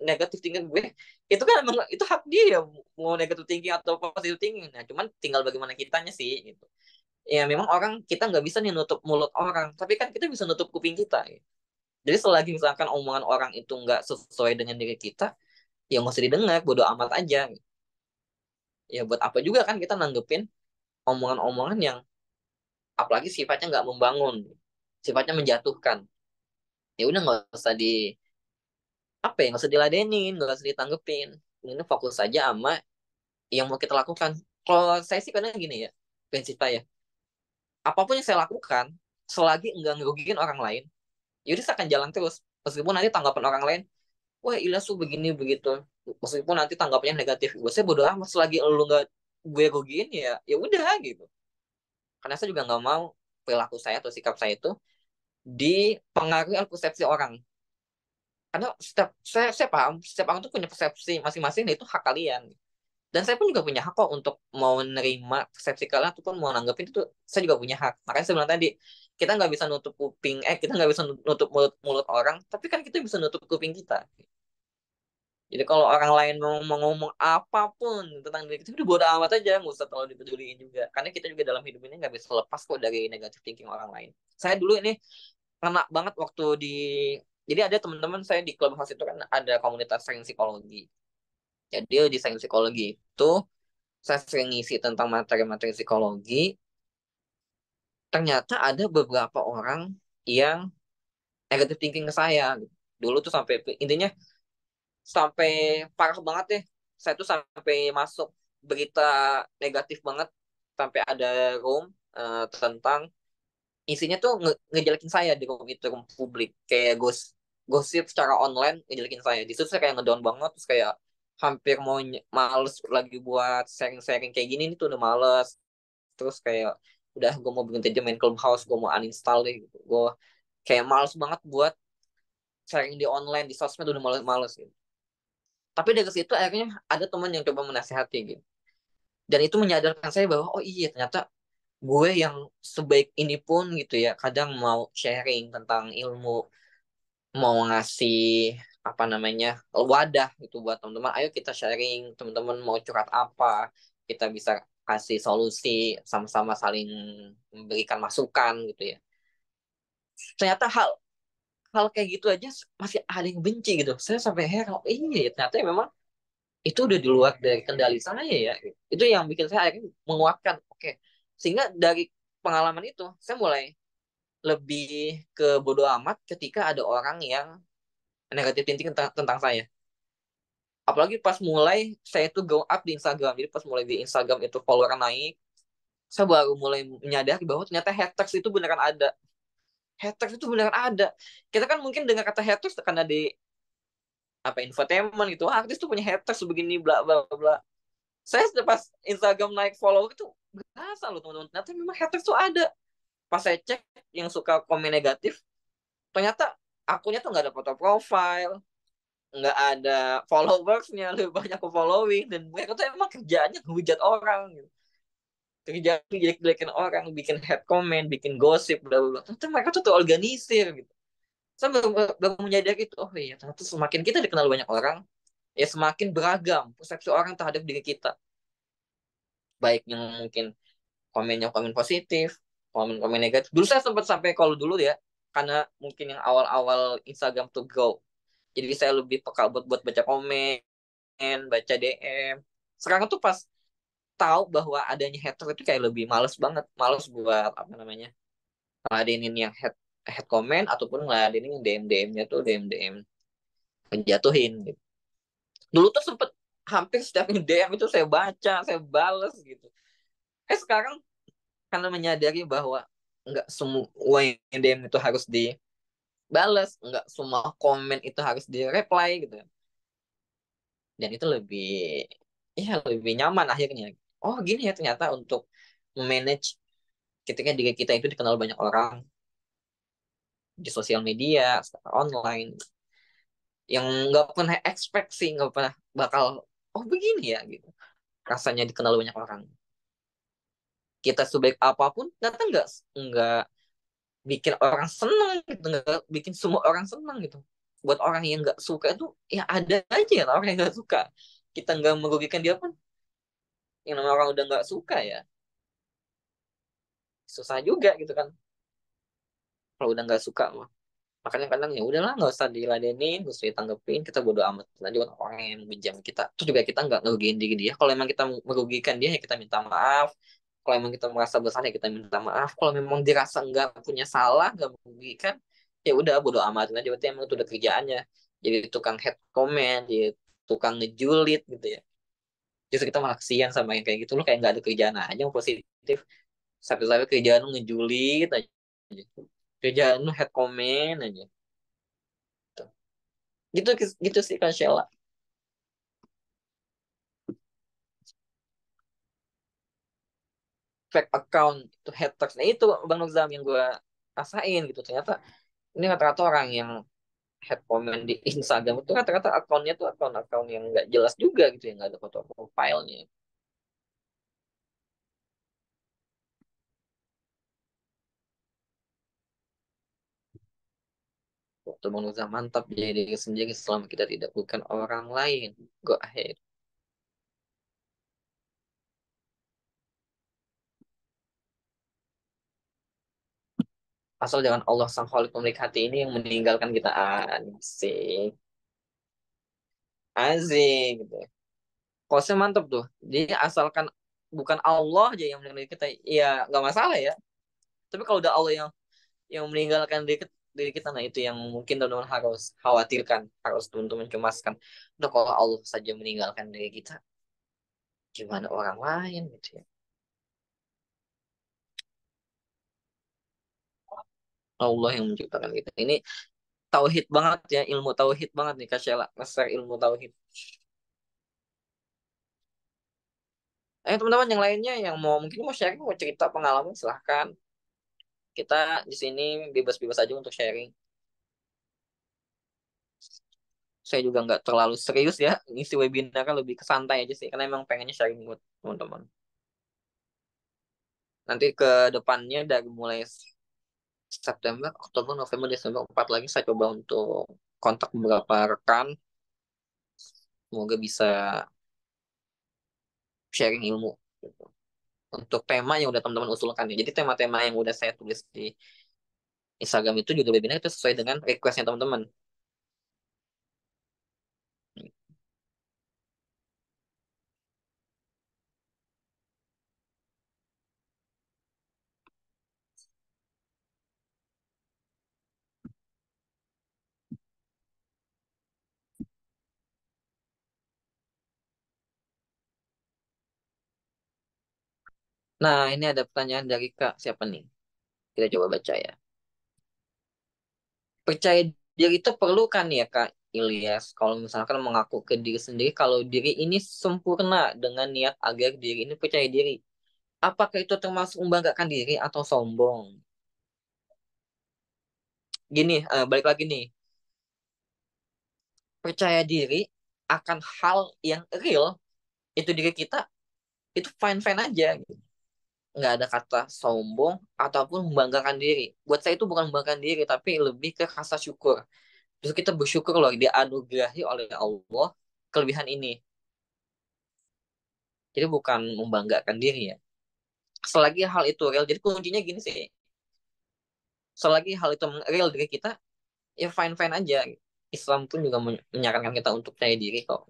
S1: negatif tinggi gue? Itu kan emang itu hak dia mau negatif tinggi atau positif tinggi. Nah, cuman tinggal bagaimana kitanya sih, gitu. Ya memang orang kita nggak bisa nih nutup mulut orang, tapi kan kita bisa nutup kuping kita. Gitu. Jadi selagi misalkan omongan orang itu nggak sesuai dengan diri kita, ya nggak usah didengar, bodo amat aja. Gitu. Ya buat apa juga kan kita nanggepin omongan-omongan yang apalagi sifatnya nggak membangun, sifatnya menjatuhkan. Ya udah nggak usah apa ya, nggak usah diladenin, nggak usah ditanggepin. Ini fokus saja sama yang mau kita lakukan. Kalau saya sih kadang gini ya, prinsip saya, apapun yang saya lakukan selagi enggak ngerugiin orang lain, yaudah saya akan jalan terus meskipun nanti tanggapan orang lain, wah Ilas tuh begini begitu, meskipun nanti tanggapannya negatif, gue saya bodo amat selagi lu nggak gue rugiin, ya ya udah gitu. Karena saya juga nggak mau perilaku saya atau sikap saya itu dipengaruhi oleh persepsi orang. Karena saya paham setiap orang tuh punya persepsi masing-masing, dan itu hak kalian. Dan saya pun juga punya hak kok untuk mau menerima persepsi kalian ataupun mau nanggepin itu, saya juga punya hak. Makanya saya bilang tadi, kita nggak bisa nutup kuping, kita nggak bisa nutup mulut orang, tapi kan kita bisa nutup kuping kita. Jadi kalau orang lain mau ngomong apapun tentang diri kita, udah bodo amat aja, nggak usah terlalu dipeduliin juga. Karena kita juga dalam hidup ini nggak bisa lepas kok dari negatif thinking orang lain. Saya dulu ini kena banget waktu di, jadi ada teman-teman saya di Clubhouse itu kan ada komunitas sains psikologi. Jadi di sains psikologi itu saya sering ngisi tentang materi-materi psikologi. Ternyata ada beberapa orang yang negative thinking ke saya. Dulu tuh sampai intinya sampai parah banget deh. Saya tuh sampai masuk berita negatif banget, sampai ada room tentang isinya tuh ngejelekin saya di room itu, room publik, kayak gosip secara online ngejelekin saya. Di situ saya kayak ngedown banget, terus kayak hampir mau males lagi buat sharing-sharing kayak gini, nih tuh udah males. Terus kayak udah gue mau berhenti aja main Clubhouse, gue mau uninstall deh gitu. Gue kayak males banget buat sharing di online, di sosmed udah males-males gitu. Tapi dari situ akhirnya ada teman yang coba menasihati gitu. Dan itu menyadarkan saya bahwa oh iya, ternyata gue yang sebaik ini pun gitu ya, kadang mau sharing tentang ilmu, mau ngasih apa namanya, wadah gitu buat teman-teman. Ayo kita sharing, teman-teman mau curhat apa, kita bisa kasih solusi, sama-sama saling memberikan masukan gitu ya. Ternyata hal hal kayak gitu aja masih ada yang benci gitu. Saya sampai heran, oh iya ya, ternyata ya memang itu udah di luar dari kendali saya ya. Itu yang bikin saya akhirnya menguatkan. Oke. Sehingga dari pengalaman itu saya mulai lebih ke bodo amat ketika ada orang yang negatif thinking tentang saya. Apalagi pas mulai saya itu go up di Instagram. Jadi pas mulai di Instagram itu follower naik, saya baru mulai menyadari bahwa ternyata haters itu beneran ada. Haters itu beneran ada. Kita kan mungkin dengar kata haters karena di apa infotainment gitu. Ah, artis tuh punya haters begini bla bla bla. Saya pas Instagram naik follow itu berasa loh teman-teman. Ternyata memang haters tuh ada. Pas saya cek yang suka komen negatif, ternyata akunnya tuh nggak ada foto profile, nggak ada followersnya, lebih banyak ke following, dan mereka tuh emang kerjaannya hujat orang gitu. Kerjaan jelek-jelekin orang, bikin head comment, bikin gosip, bla bla. Ternyata mereka tuh terorganisir gitu. Saya baru menyadari itu, oh iya, ternyata semakin kita dikenal banyak orang, ya semakin beragam persepsi orang terhadap diri kita. Baik yang mungkin komennya komen positif, komen-komen negatif. Dulu saya sempat sampai, kalau dulu ya, karena mungkin yang awal-awal Instagram tuh grow, jadi saya lebih peka buat baca komen, baca DM. Sekarang tuh pas tahu bahwa adanya hater itu kayak lebih males banget, males buat apa namanya, ngeladenin yang head comment ataupun ngeladenin yang DM DM-nya tuh DM DM menjatuhin gitu. Dulu tuh sempet hampir setiap DM itu saya baca, saya bales gitu. Sekarang karena menyadari bahwa nggak semua yang DM itu harus dibalas, nggak semua komen itu harus di-reply gitu. Dan itu lebih, ya lebih nyaman akhirnya. Oh gini ya ternyata untuk manage ketika diri kita itu dikenal banyak orang di sosial media, secara online, yang nggak pernah expect sih, nggak pernah bakal, oh begini ya gitu. Rasanya dikenal banyak orang. Kita sebaik apapun, ternyata nggak bikin orang seneng gitu, nggak bikin semua orang seneng gitu. Buat orang yang nggak suka itu ya ada aja ya orang yang nggak suka. Kita nggak merugikan dia pun, yang namanya orang udah nggak suka ya susah juga gitu kan, kalau udah nggak suka mah. Makanya kadang ya udahlah, nggak usah diladenin, nggak usah ditanggepin, kita bodo amat aja buat orang yang menjam kita. Terus juga kita nggak ngerugiin diri dia. Kalau emang kita merugikan dia ya kita minta maaf. Kalau emang kita merasa bersalah ya kita minta maaf. Kalau memang dirasa nggak punya salah, nggak merugikan, ya udah bodo amatin aja. Berarti emang itu udah kerjaannya. Jadi tukang head comment, jadi tukang ngejulit gitu ya. Justru kita malah kasihan sama yang kayak gitu. Lu kayak nggak ada kerjaan aja yang positif. Sampai-sampai kerjaan lu ngejulit aja. Kerjaan lu head comment aja. Gitu gitu sih Kak Sheila. Fake account itu haters. Nah itu Bang Nuzam yang gue rasain gitu. Ternyata ini rata-rata orang yang head comment di Instagram itu rata-rata akunnya tuh akun-akun yang nggak jelas juga gitu, yang nggak ada foto profilnya. Waktu manusia mantap jadi diri sendiri selama kita tidak bukan orang lain. Go ahead. Asal jangan Allah sang khalik pemilik hati ini yang meninggalkan kita. Asik. Asik gitu. Kosnya mantap tuh. Jadi asalkan bukan Allah aja yang meninggalkan kita, ya nggak masalah ya. Tapi kalau udah Allah yang meninggalkan diri kita, nah itu yang mungkin teman-teman harus khawatirkan, harus teman-teman cemaskan. Udah kalau Allah saja meninggalkan diri kita, gimana orang lain gitu ya. Allah yang menciptakan kita. Ini tauhid banget ya, ilmu tauhid banget nih Kak Sheila. Nge-share ilmu tauhid. Teman-teman yang lainnya yang mau mungkin mau sharing, mau cerita pengalaman, silahkan. Kita di sini bebas-bebas aja untuk sharing. Saya juga nggak terlalu serius ya, ngisi webinar kan lebih ke santai aja sih, karena emang pengennya sharing buat teman-teman. Nanti ke depannya dari mulai September, Oktober, November, Desember, 4 lagi saya coba untuk kontak beberapa rekan. Semoga bisa sharing ilmu gitu. Untuk tema yang udah teman-teman usulkan ya. Jadi tema-tema yang udah saya tulis di Instagram itu juga webinar itu sesuai dengan requestnya teman-teman. Nah, ini ada pertanyaan dari Kak. Siapa nih? Kita coba baca ya. Percaya diri itu perlu kan ya Kak Ilyas? Kalau misalkan mengaku ke diri sendiri, kalau diri ini sempurna dengan niat agar diri ini percaya diri. Apakah itu termasuk membanggakan diri atau sombong? Gini, balik lagi nih. Percaya diri akan hal yang real, itu diri kita, itu fine-fine aja. Nggak ada kata sombong ataupun membanggakan diri. Buat saya itu bukan membanggakan diri, tapi lebih ke rasa syukur. Terus kita bersyukur loh dianugerahi oleh Allah kelebihan ini. Jadi bukan membanggakan diri ya. Selagi hal itu real, jadi kuncinya gini sih. Selagi hal itu real diri kita, ya fine-fine aja. Islam pun juga menyarankan kita untuk percaya diri kok.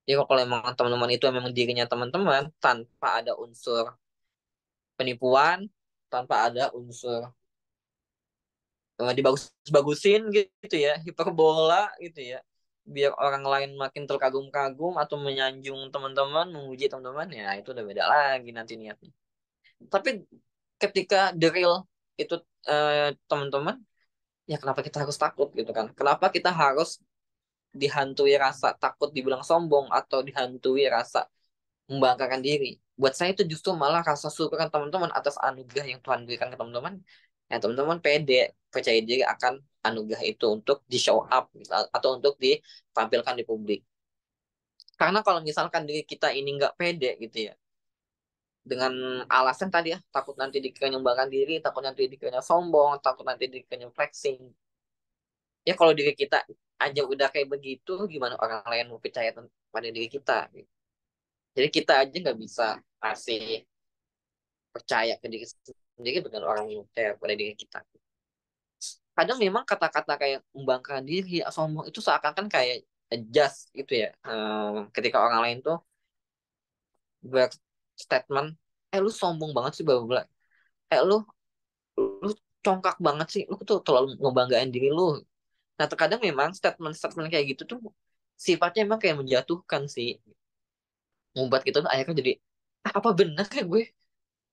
S1: Jadi kalau emang teman-teman itu memang dirinya teman-teman, tanpa ada unsur penipuan, tanpa ada unsur dibagus-bagusin gitu ya, hiperbola gitu ya, biar orang lain makin terkagum-kagum atau menyanjung teman-teman, memuji teman-teman, ya itu udah beda lagi nanti niatnya. Tapi ketika the real itu teman-teman, ya kenapa kita harus takut gitu kan? Kenapa kita harus dihantui rasa takut dibilang sombong atau dihantui rasa membanggakan diri? Buat saya itu justru malah rasa syukur kan teman-teman atas anugerah yang Tuhan berikan ke teman-teman. Ya teman-teman pede, percaya diri akan anugerah itu untuk di show up gitu, atau untuk ditampilkan di publik. Karena kalau misalkan diri kita ini nggak pede gitu ya, dengan alasan tadi ya, takut nanti dikiranya membanggakan diri, takut nanti dikiranya sombong, takut nanti dikiranya flexing. Ya kalau diri kita aja udah kayak begitu, gimana orang lain mau percaya pada diri kita? Jadi kita aja nggak bisa kasih percaya ke diri sendiri dengan orang yang percaya pada diri kita. Kadang memang kata-kata kayak membanggakan diri, sombong itu seakan-akan kayak adjust gitu ya. Ketika orang lain tuh berstatement, lu sombong banget sih, bla bla bla. Lu congkak banget sih, lu tuh terlalu ngebanggain diri lu. Nah, terkadang memang statement-statement kayak gitu tuh sifatnya emang kayak menjatuhkan sih. Membuat kita tuh akhirnya jadi, apa benar ya gue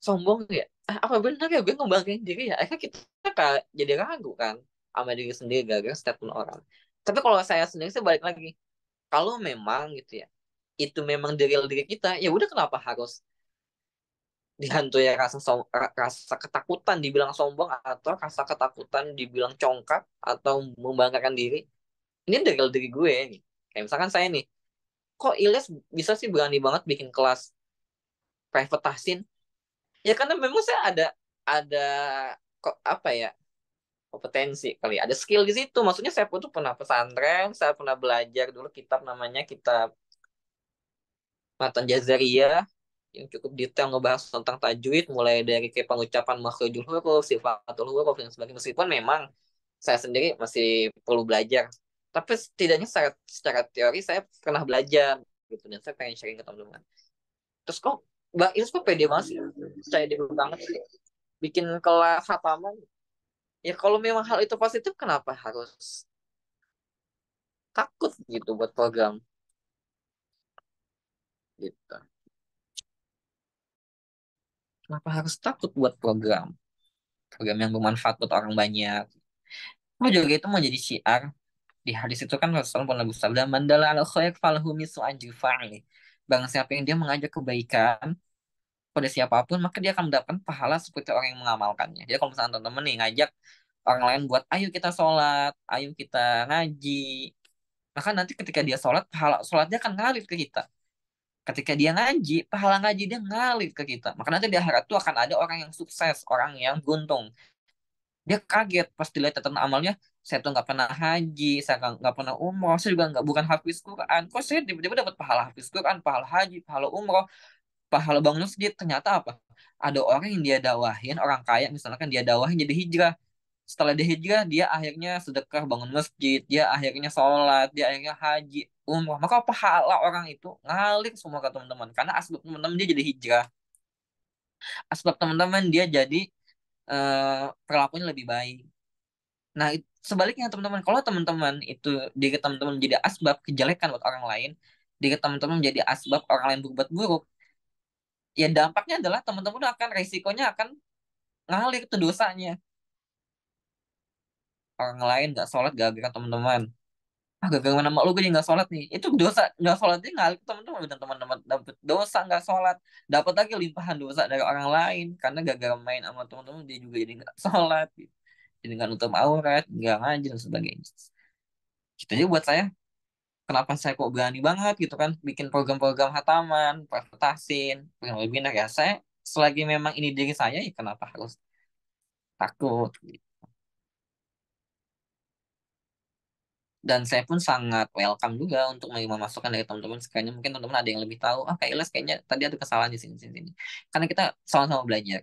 S1: sombong ya? Apa benar ya gue ngebanggain diri ya? Akhirnya kita kayak jadi ragu kan sama diri sendiri gara-gara statement orang. Tapi kalau saya sendiri sih balik lagi, kalau memang gitu ya, itu memang the real diri kita, ya udah kenapa harus dihantui rasa ketakutan dibilang sombong atau rasa ketakutan dibilang congkak atau membanggakan diri. Ini dari diri gue nih. Kayak misalkan saya nih, kok Ilyas bisa sih berani banget bikin kelas private. Ya karena memang saya ada kok apa ya, kompetensi kali, ada skill di situ. Maksudnya saya pun tuh pernah pesantren, saya pernah belajar dulu kitab, namanya kitab Matan Jazariyah, yang cukup detail ngebahas tentang tajwid, mulai dari kayak pengucapan makhrijul huruf, sifatul huruf dan sebagainya. Meskipun memang saya sendiri masih perlu belajar, tapi setidaknya secara teori saya pernah belajar gitu, dan saya pengen sharing ke teman-teman. Terus kok Mbak Iris kok pede banget sih, saya diri banget sih bikin kelas hataman. Ya kalau memang hal itu positif, kenapa harus takut gitu buat program gitu? Kenapa harus takut buat program yang bermanfaat buat orang banyak? Oh juga itu mau jadi syiar. Di hadis itu kan Rasulullah pernah bersabda, "Mandala al khair falahu mislu ajri fa'ili." Barang siapa yang dia mengajak kebaikan pada siapapun, maka dia akan mendapatkan pahala seperti orang yang mengamalkannya. Jadi kalau misalnya teman-teman nih ngajak orang lain buat, ayo kita sholat, ayo kita ngaji, maka nanti ketika dia sholat, pahala sholatnya akan ngalir ke kita. Ketika dia ngaji, pahala ngaji dia ngalir ke kita. Maka nanti di akhirat tuh akan ada orang yang sukses, orang yang beruntung. Dia kaget pas dilihat catatan amalnya, saya tuh nggak pernah haji, saya nggak pernah umroh, saya juga nggak, bukan hafiz Quran. Kok saya tiba-tiba dapat pahala hafiz Quran, pahala haji, pahala umroh, pahala bangun masjid? Ternyata apa? Ada orang yang dia dakwahin, orang kaya misalkan, dia dakwahin jadi hijrah. Setelah dia hijrah, dia akhirnya sedekah bangun masjid, dia akhirnya sholat, dia akhirnya haji, umroh. Maka pahala orang itu ngalir semua ke teman-teman. Karena asbab teman-teman dia jadi hijrah. Asbab teman-teman dia jadi perlakuannya lebih baik. Nah, sebaliknya teman-teman, kalau teman-teman itu, diri teman-teman menjadi asbab kejelekan buat orang lain, diri teman-teman menjadi asbab orang lain berbuat buruk, ya dampaknya adalah teman-teman akan, resikonya akan ngalir ke dosanya. Orang lain nggak sholat gara-gara teman-teman. Ah, gara-gara nama lu gue nggak sholat nih. Itu dosa, nggak sholatnya ngalir ke teman-teman, dan teman-teman dapat dosa nggak sholat. Dapat lagi limpahan dosa dari orang lain. Karena gara-gara main sama teman-teman, dia juga jadi nggak sholat. Gitu. Jadi nggak nutup aurat, nggak ngaji, dan sebagainya. Gitu aja buat saya. Kenapa saya kok berani banget gitu kan bikin program-program hataman, privatasin, program webinar, ya saya selagi memang ini diri saya, ya kenapa harus takut gitu. Dan saya pun sangat welcome juga untuk menerima masukan dari teman-teman, sekalian mungkin teman-teman ada yang lebih tahu, ah Kak Ilyas kayaknya tadi ada kesalahan di sini sini sini. Karena kita sama-sama belajar.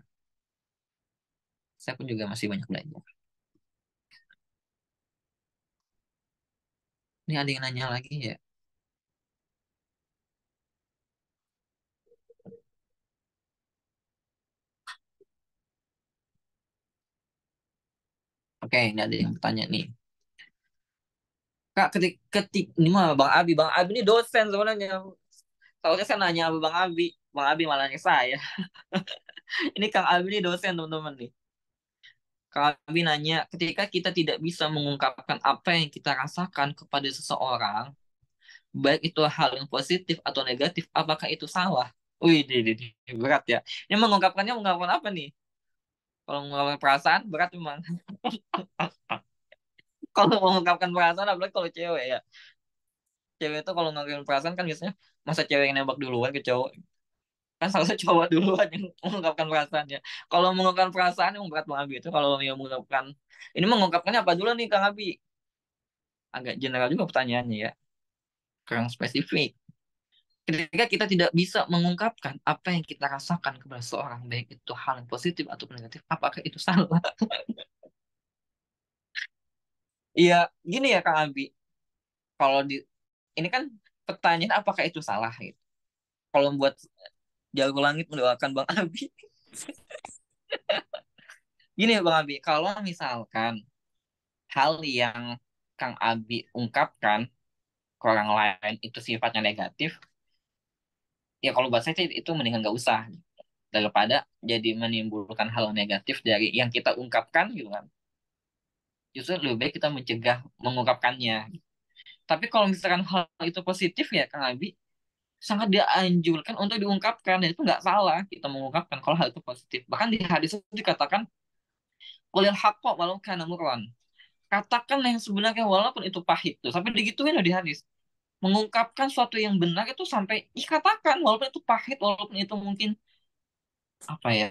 S1: Saya pun juga masih banyak belajar. Ini ada yang nanya lagi ya. Oke, ini ada yang bertanya nih. Kak, ketik ketik ini mah Bang Abi ini dosen sebenarnya. Soalnya saya nanya sama Bang Abi malah nanya saya. Ini Kang Abi ini dosen teman-teman nih. Kang Abi nanya, ketika kita tidak bisa mengungkapkan apa yang kita rasakan kepada seseorang, baik itu hal yang positif atau negatif, apakah itu salah? Wih, berat ya. Ini mengungkapkan apa nih? Kalau mengungkapkan perasaan berat memang. Kalau mengungkapkan perasaan, apalagi kalau cewek ya. Cewek itu kalau ngungkapin perasaan kan biasanya, masa cewek yang nembak duluan ke cowok. Kan seharusnya cowok duluan yang mengungkapkan perasaannya. Kalau mengungkapkan perasaan yang berat Bang Abi itu, kalau mau mengungkapkan, ini mengungkapkannya apa dulu nih Kang Abi? Agak general juga pertanyaannya ya, kurang spesifik. Ketika kita tidak bisa mengungkapkan apa yang kita rasakan kepada seorang, baik itu hal yang positif atau negatif, apakah itu salah? Iya, gini ya Kang Abi. Kalau di ini kan pertanyaan apakah itu salah gitu. Kalau buat jago langit mendoakan Bang Abi. Gini ya Bang Abi, kalau misalkan hal yang Kang Abi ungkapkan ke orang lain itu sifatnya negatif, ya kalau buat saya sih itu mendingan nggak usah, daripada jadi menimbulkan hal negatif dari yang kita ungkapkan gitu kan. Justru lebih baik kita mencegah mengungkapkannya. Tapi kalau misalkan hal itu positif ya Kang Abi, sangat dianjurkan untuk diungkapkan, dan itu nggak salah kita mengungkapkan kalau hal itu positif. Bahkan di hadis itu dikatakan qulil haqqo walau kana murran. Katakan yang sebenarnya walaupun itu pahit tuh. Sampai digituin loh di hadis. Mengungkapkan suatu yang benar itu sampai dikatakan walaupun itu pahit, walaupun itu mungkin apa ya,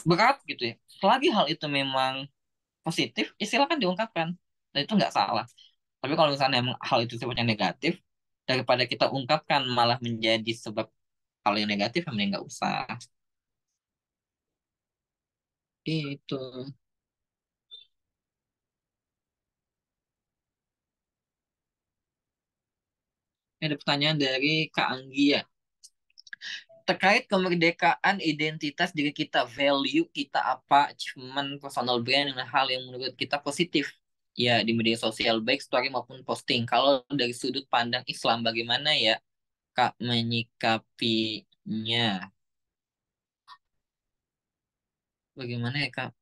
S1: berat gitu ya. Selagi hal itu memang positif, ya silakan diungkapkan. Dan itu nggak salah. Tapi kalau misalnya emang hal itu sifatnya negatif, daripada kita ungkapkan malah menjadi sebab hal yang negatif, ya mending nggak usah. Itu. Ini ada pertanyaan dari Kak Anggi ya. Terkait kemerdekaan identitas diri kita, value kita apa, achievement, personal brand, dan hal yang menurut kita positif. Ya, di media sosial, baik story maupun posting. Kalau dari sudut pandang Islam, bagaimana ya, Kak, menyikapinya? Bagaimana ya, Kak?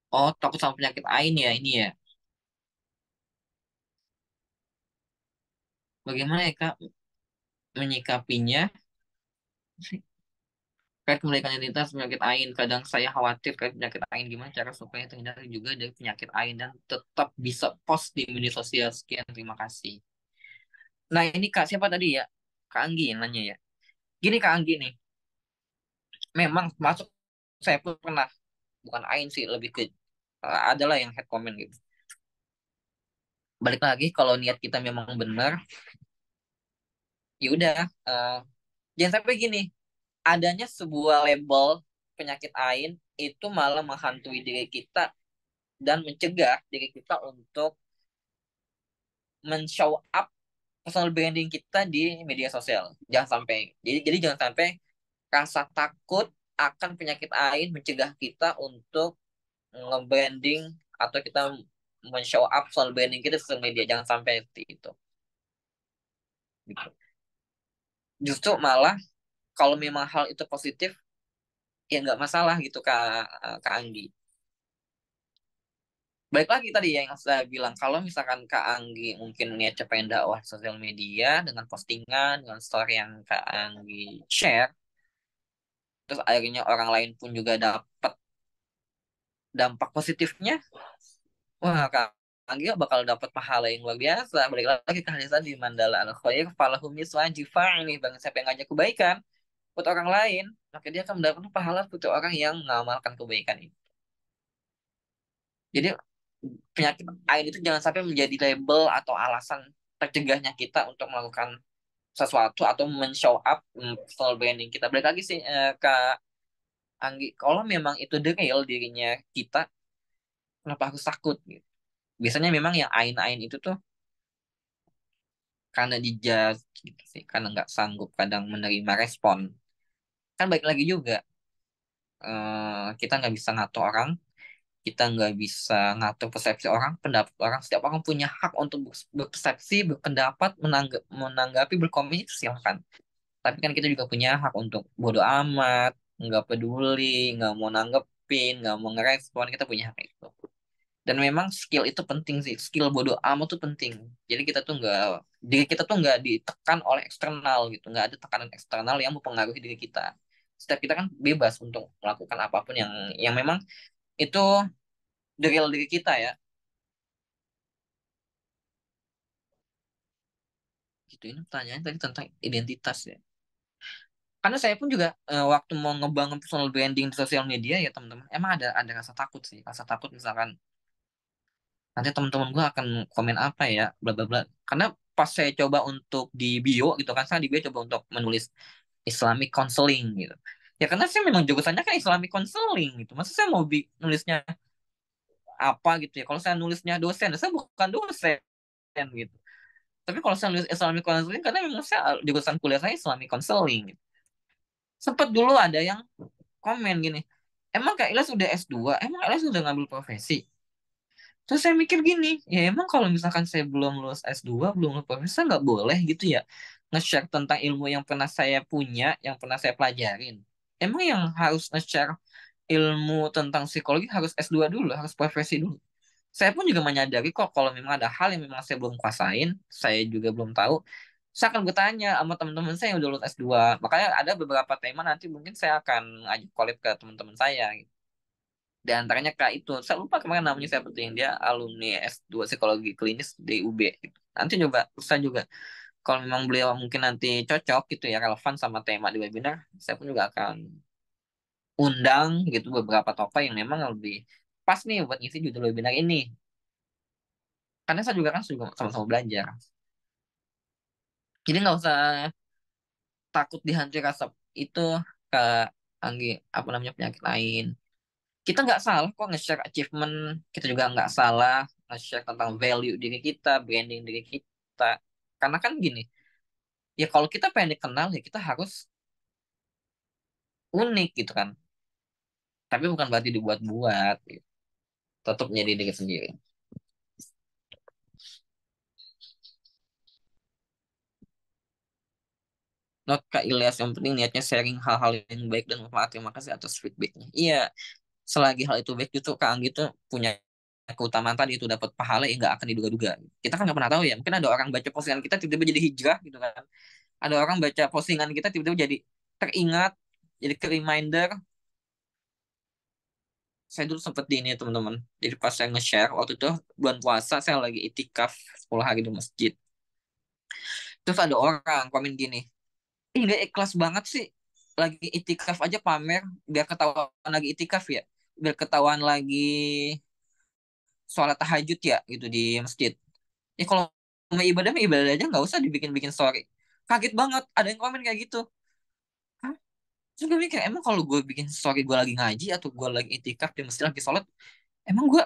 S1: Oh, takut sama penyakit ain ya, ini ya. Bagaimana ya, Kak, menyikapinya? Terkait kemerdekaan identitas penyakit ain, kadang saya khawatir terkait penyakit ain, gimana cara supaya terhindar juga dari penyakit ain dan tetap bisa post di media sosial. Sekian, terima kasih. Nah, ini Kak, siapa tadi ya? Kak Anggi yang nanya ya. Gini Kak Anggi nih, memang masuk saya pun pernah, bukan ain sih, lebih ke adalah yang head comment gitu. Balik lagi, kalau niat kita memang benar, ya udah, jangan sampai gini, adanya sebuah label penyakit ain itu malah menghantui diri kita dan mencegah diri kita untuk men-show up personal branding kita di media sosial. Jangan sampai. Jadi jangan sampai rasa takut akan penyakit ain mencegah kita untuk nge-branding atau kita men-show up personal branding kita di sosial media. Jangan sampai seperti itu. Gitu. Justru malah kalau memang hal itu positif, ya nggak masalah gitu Kak Anggi. Baik lagi tadi yang saya bilang, kalau misalkan Kak Anggi mungkin niatnya pengen dakwah sosial media dengan postingan, dengan story yang Kak Anggi share, terus akhirnya orang lain pun juga dapat dampak positifnya, wah Kak Anggi bakal dapat pahala yang luar biasa. Balik lagi ke hadis tadi, mandala al khair falahum mislu ajri fa'ili, bang siapa yang ngajak kebaikan buat orang lain, maka dia akan mendapatkan pahala seperti orang yang mengamalkan kebaikan itu. Jadi penyakit ain itu jangan sampai menjadi label atau alasan tercegahnya kita untuk melakukan sesuatu atau men-show up personal branding kita. Balik lagi sih Kak Anggi, kalau memang itu the real dirinya kita, kenapa harus takut gitu? Biasanya memang yang ain-ain itu tuh karena dijudge gitu sih, karena nggak sanggup kadang menerima respon. Kan baik lagi juga, kita nggak bisa ngatur orang, kita nggak bisa ngatur persepsi orang, pendapat orang. Setiap orang punya hak untuk berpersepsi, berpendapat, menanggapi, berkomentar, itu silakan. Tapi kan kita juga punya hak untuk bodo amat, nggak peduli, nggak mau nanggepin, nggak mau ngerespon. Kita punya hak itu. Dan memang skill itu penting sih. Skill bodo amat tuh penting. Jadi kita tuh nggak, diri kita tuh nggak ditekan oleh eksternal gitu. Nggak ada tekanan eksternal yang mempengaruhi diri kita. Setiap kita kan bebas untuk melakukan apapun yang memang itu the real diri kita ya. Gitu, ini pertanyaan tadi tentang identitas ya. Karena saya pun juga waktu mau ngebangun personal branding di sosial media ya teman-teman, emang ada rasa takut sih, rasa takut misalkan nanti teman-teman gue akan komen apa ya, bla bla bla. Karena pas saya coba untuk di bio gitu kan, saya di bio coba untuk menulis Islamic counseling gitu. Ya karena saya memang jurusannya kan Islamic counseling gitu. Masa saya mau nulisnya apa gitu ya? Kalau saya nulisnya dosen, saya bukan dosen gitu. Tapi kalau saya nulis Islamic counseling karena memang saya jurusan kuliah saya Islamic counseling gitu. Sempat dulu ada yang komen gini, emang Kak Ilas udah S2, emang Ilas udah ngambil profesi? Terus saya mikir gini, ya emang kalau misalkan saya belum lulus S2, belum lulus profesi, saya nggak boleh gitu ya nge-share tentang ilmu yang pernah saya punya, yang pernah saya pelajarin. Emang yang harus nge-share ilmu tentang psikologi harus S2 dulu, harus profesi dulu. Saya pun juga menyadari kok kalau memang ada hal yang memang saya belum kuasain, saya juga belum tahu, saya akan bertanya sama teman-teman saya yang udah lulus S2. Makanya ada beberapa tema nanti mungkin saya akan ajak collab ke teman-teman saya gitu. Di antaranya kayak itu, saya lupa kemarin namanya saya penting, dia alumni S2 psikologi klinis di UB gitu. Nanti coba saya juga kalau memang beliau mungkin nanti cocok gitu ya, relevan sama tema di webinar, saya pun juga akan undang gitu beberapa tokoh yang memang lebih pas nih buat ngisi judul webinar ini. Karena saya juga kan juga sama-sama belajar. Jadi nggak usah takut dihantui rasa itu ke Anggi, apa namanya, penyakit lain. Kita nggak salah kok nge-share achievement, kita juga nggak salah nge-share tentang value diri kita, branding diri kita. Karena kan gini, ya kalau kita pengen dikenal ya kita harus unik gitu kan. Tapi bukan berarti dibuat-buat, gitu. Tetap menjadi diri sendiri. Not Kak Ilyas, yang penting niatnya sharing hal-hal yang baik dan bermanfaat. Terima kasih atas feedbacknya. Iya, selagi hal itu baik justru Kak Anggi tuh punya keutamaan tadi itu dapat pahala yang nggak akan diduga-duga. Kita kan nggak pernah tahu ya. Mungkin ada orang baca postingan kita tiba-tiba jadi hijrah gitu kan. Ada orang baca postingan kita tiba-tiba jadi teringat, jadi ke reminder. Saya dulu sempat di ini teman-teman. Jadi pas saya nge-share waktu itu bulan puasa saya lagi itikaf 10 hari di masjid. Terus ada orang komen gini, ih nggak ikhlas banget sih. Lagi itikaf aja pamer biar ketahuan lagi itikaf ya. Biar ketahuan lagi sholat tahajud ya gitu di masjid. Ya kalau mau ibadah mah ibadah aja nggak usah dibikin-bikin story. Kaget banget ada yang komen kayak gitu. Hah? Terus gue mikir emang kalau gue bikin story gue lagi ngaji atau gue lagi itikaf di masjid lagi sholat, emang gue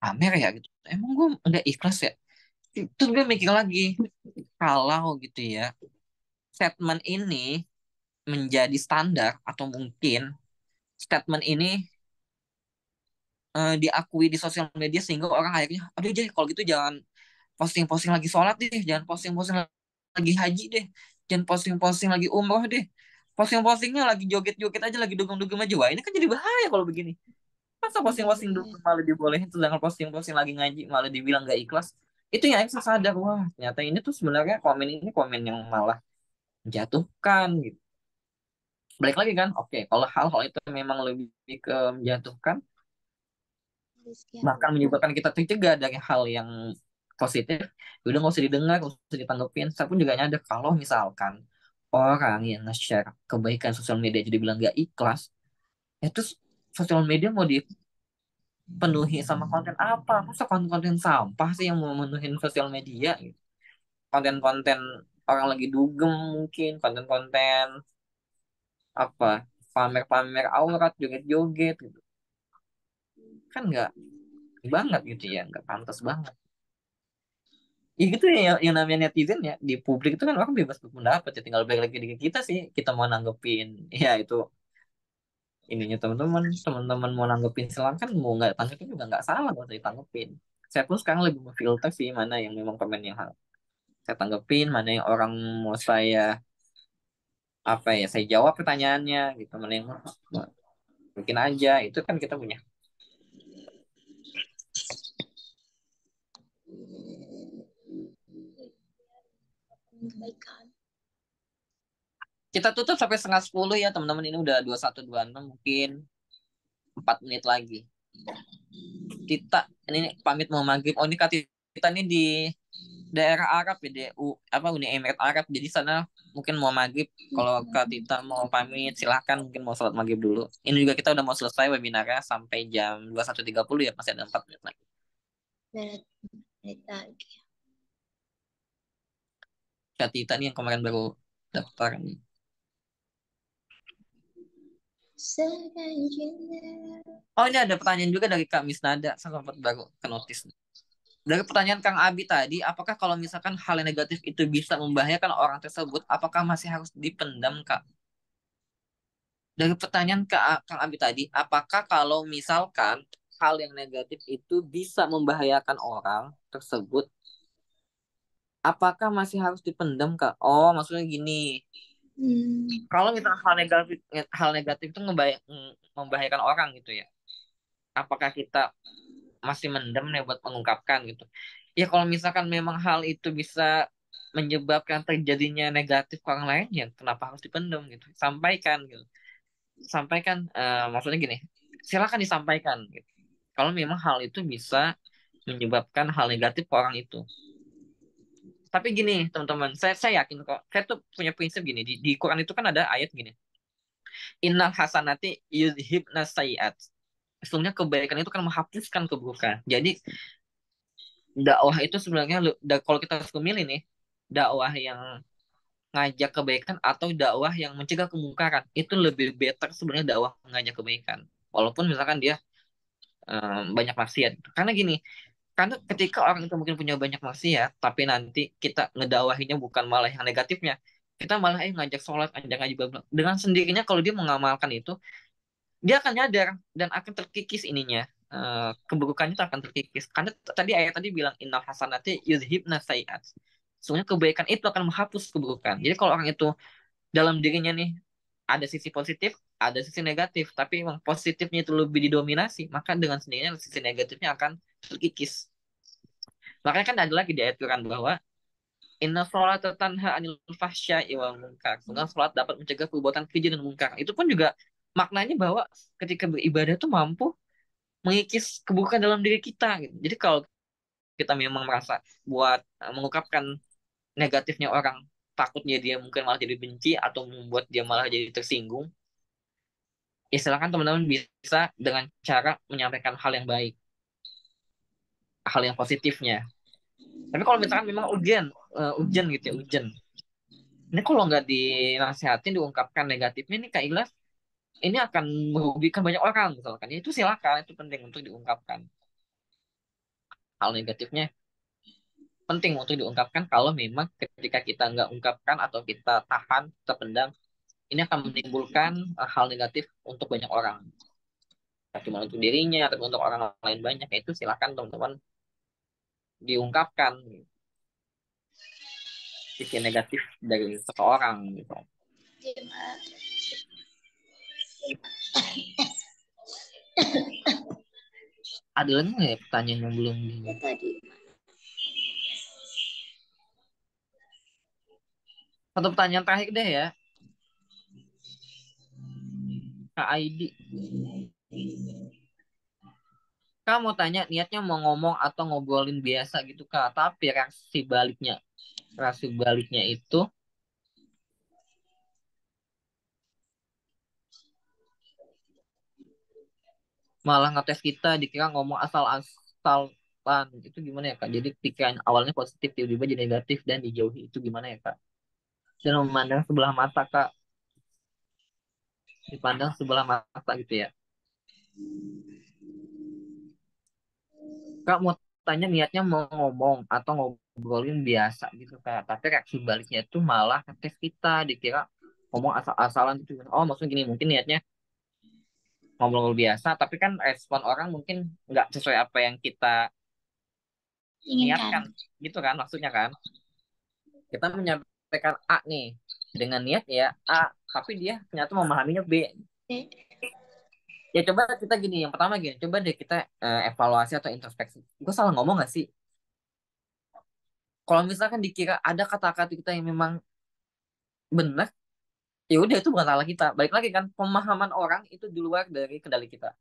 S1: pamer ya gitu. Emang gue nggak ikhlas ya. Terus gue mikir lagi, kalau gitu ya statement ini menjadi standar atau mungkin statement ini diakui di sosial media sehingga orang akhirnya, aduh jadi kalau gitu jangan posting-posting lagi sholat deh, jangan posting-posting lagi haji deh, jangan posting-posting lagi umroh deh, posting-postingnya lagi joget-joget aja, lagi dugem-dugem aja. Wah ini kan jadi bahaya kalau begini. Masa posting-posting
S2: Iya.
S1: dugem malah dibolehin, sedangkan posting-posting lagi ngaji malah dibilang gak ikhlas. Itu yang saya sadar, wah ternyata ini tuh sebenarnya komen ini komen yang malah menjatuhkan gitu. Balik lagi kan, oke kalau hal-hal itu memang lebih ke menjatuhkan, bahkan menyebabkan kita tercegah dari hal yang positif, ya udah nggak usah didengar, nggak usah ditanggepin. Saya pun juga nyadar kalau misalkan orang yang nge-share kebaikan sosial media jadi bilang gak ikhlas, ya terus sosial media mau dipenuhi sama konten apa? Masa konten-konten sampah sih yang mau memenuhi sosial media gitu. Konten-konten orang lagi dugem mungkin, konten-konten apa, pamer-pamer aurat, joget-joget gitu. Kan nggak banget gitu ya, nggak pantas banget. Ya gitu ya yang namanya netizen ya di publik itu kan orang bebas berpendapat ya, tinggal balik lagi di kita sih, kita mau nanggepin ya itu ininya teman-teman mau nanggepin silakan, mau nggak tanggepin juga nggak salah, nggak usah ditanggepin. Saya pun sekarang lebih memfilter sih mana yang memang komen yang saya tanggepin, mana yang orang mau saya apa ya saya jawab pertanyaannya gitu, mana yang mungkin aja itu kan kita punya.
S2: Kebaikan.
S1: Kita tutup sampai setengah 10 ya teman-teman, ini udah 21.26, mungkin 4 menit lagi. Kita ini pamit mau maghrib. Oh ini kita ini di daerah Arab ya, di apa Uni Emirat Arab. Jadi sana mungkin mau maghrib. Kalau Kak Tita mau pamit silahkan, mungkin mau sholat maghrib dulu. Ini juga kita udah mau selesai webinarnya sampai jam 21.30 ya, masih ada 4 menit lagi.
S2: Menit lagi.
S1: Kak Tita nih yang kemarin baru daftar nih. Oh ini ada pertanyaan juga dari Kak Misnada. Saya sempat baru ke notice. Dari pertanyaan Kang Abi tadi, apakah kalau misalkan hal yang negatif itu bisa membahayakan orang tersebut, apakah masih harus dipendam, Kak? Dari pertanyaan Kang Abi tadi, apakah kalau misalkan hal yang negatif itu bisa membahayakan orang tersebut, apakah masih harus dipendam, Kak? Oh, maksudnya gini, kalau misalkan hal negatif itu membahayakan orang gitu ya, apakah kita masih mendem nih buat mengungkapkan gitu. Ya kalau misalkan memang hal itu bisa menyebabkan terjadinya negatif ke orang lain, ya kenapa harus dipendam gitu? Sampaikan gitu. Sampaikan, maksudnya gini, silakan disampaikan gitu. Kalau memang hal itu bisa menyebabkan hal negatif ke orang itu. Tapi gini, teman-teman, saya yakin kok. Saya tuh punya prinsip gini. Di Quran itu kan ada ayat gini. Innal hasanati yudhibna sayiat. Sesungguhnya kebaikan itu kan menghapuskan keburukan. Jadi dakwah itu sebenarnya kalau kita harus memilih nih, dakwah yang ngajak kebaikan atau dakwah yang mencegah kemungkaran, itu lebih better sebenarnya dakwah mengajak kebaikan. Walaupun misalkan dia banyak maksiat. Karena gini, karena ketika orang itu mungkin punya banyak maksiat, tapi nanti kita ngedawahinya bukan malah yang negatifnya, kita malah ngajak sholat, ngajak ngaji bla bla. Dengan sendirinya kalau dia mengamalkan itu, dia akan nyadar dan akan terkikis ininya. Keburukannya itu akan terkikis. Karena tadi ayat tadi bilang innal hasanati yudhibna sayiat. Sebenarnya kebaikan itu akan menghapus keburukan. Jadi kalau orang itu dalam dirinya nih ada sisi positif, ada sisi negatif, tapi emang positifnya itu lebih didominasi, maka dengan sendirinya sisi negatifnya akan terkikis. Makanya kan ada lagi di ayat Quran bahwa inna sholat tanha anil fahsya'i wal munkar. Sebenarnya sholat dapat mencegah perbuatan keji dan munkar. Itu pun juga maknanya bahwa ketika beribadah itu mampu mengikis keburukan dalam diri kita gitu. Jadi kalau kita memang merasa buat mengungkapkan negatifnya orang, takutnya dia mungkin malah jadi benci atau membuat dia malah jadi tersinggung, ya silakan teman-teman bisa dengan cara menyampaikan hal yang baik, hal yang positifnya. Tapi kalau misalkan memang urgent gitu ya, urgent. Ini kalau nggak dinasihatin, diungkapkan negatifnya nih Kak Ilas, ini akan merugikan banyak orang misalkan. Ya, itu silakan, itu penting untuk diungkapkan. Hal negatifnya penting untuk diungkapkan kalau memang ketika kita nggak ungkapkan atau kita tahan, kita pendam, ini akan menimbulkan hal negatif untuk banyak orang. Tak cuma untuk dirinya, tapi untuk orang lain banyak. Ya, itu silakan teman-teman diungkapkan sisi negatif dari seseorang gitu. Ada lagi nggak ya pertanyaan yang belum di... Satu pertanyaan terakhir deh ya, Kak Aidi. Kak mau tanya, niatnya mau ngomong atau ngobrolin biasa gitu Kak, tapi reaksi baliknya itu malah ngetes kita, dikira ngomong asal-asalan. Itu gimana ya Kak? Jadi pikiran awalnya positif, tiba-tiba jadi negatif dan dijauhi. Itu gimana ya Kak? Dan memandang sebelah mata Kak, dipandang sebelah mata gitu ya. Kak mau tanya niatnya mau ngomong atau ngobrolin biasa gitu Kak. Tapi reaksi baliknya itu malah ngetes kita, dikira ngomong asal-asalan gitu. Oh maksudnya gini, mungkin niatnya ngobrol biasa, tapi kan respon orang mungkin nggak sesuai apa yang kita
S2: Inginkan.
S1: niatkan, gitu kan maksudnya kan. Kita menyampaikan A nih dengan niat ya A, tapi dia ternyata memahaminya B. Ya coba kita gini, yang pertama gini, coba deh kita evaluasi atau introspeksi. Gue salah ngomong gak sih? Kalau misalkan dikira ada kata-kata kita yang memang benar, ya udah itu bukan salah kita. Balik lagi kan, pemahaman orang itu di luar dari kendali kita.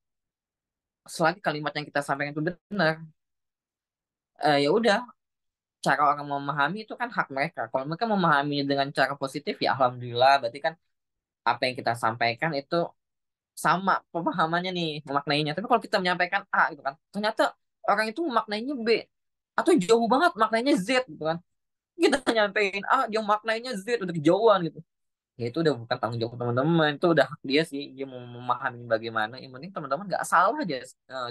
S1: Selagi kalimat yang kita sampaikan itu benar, ya udah, cara orang memahami itu kan hak mereka. Kalau mereka memahaminya dengan cara positif, ya alhamdulillah. Berarti kan apa yang kita sampaikan itu sama pemahamannya nih, memaknainya. Tapi kalau kita menyampaikan A gitu kan, ternyata orang itu memaknainya B atau jauh banget maknainya Z gitu kan. Kita nyampein A, dia maknainya Z, udah kejauhan gitu. Ya itu udah bukan tanggung jawab teman-teman, itu udah hak dia sih, dia mau memahami bagaimana. Yang penting teman-teman nggak salah aja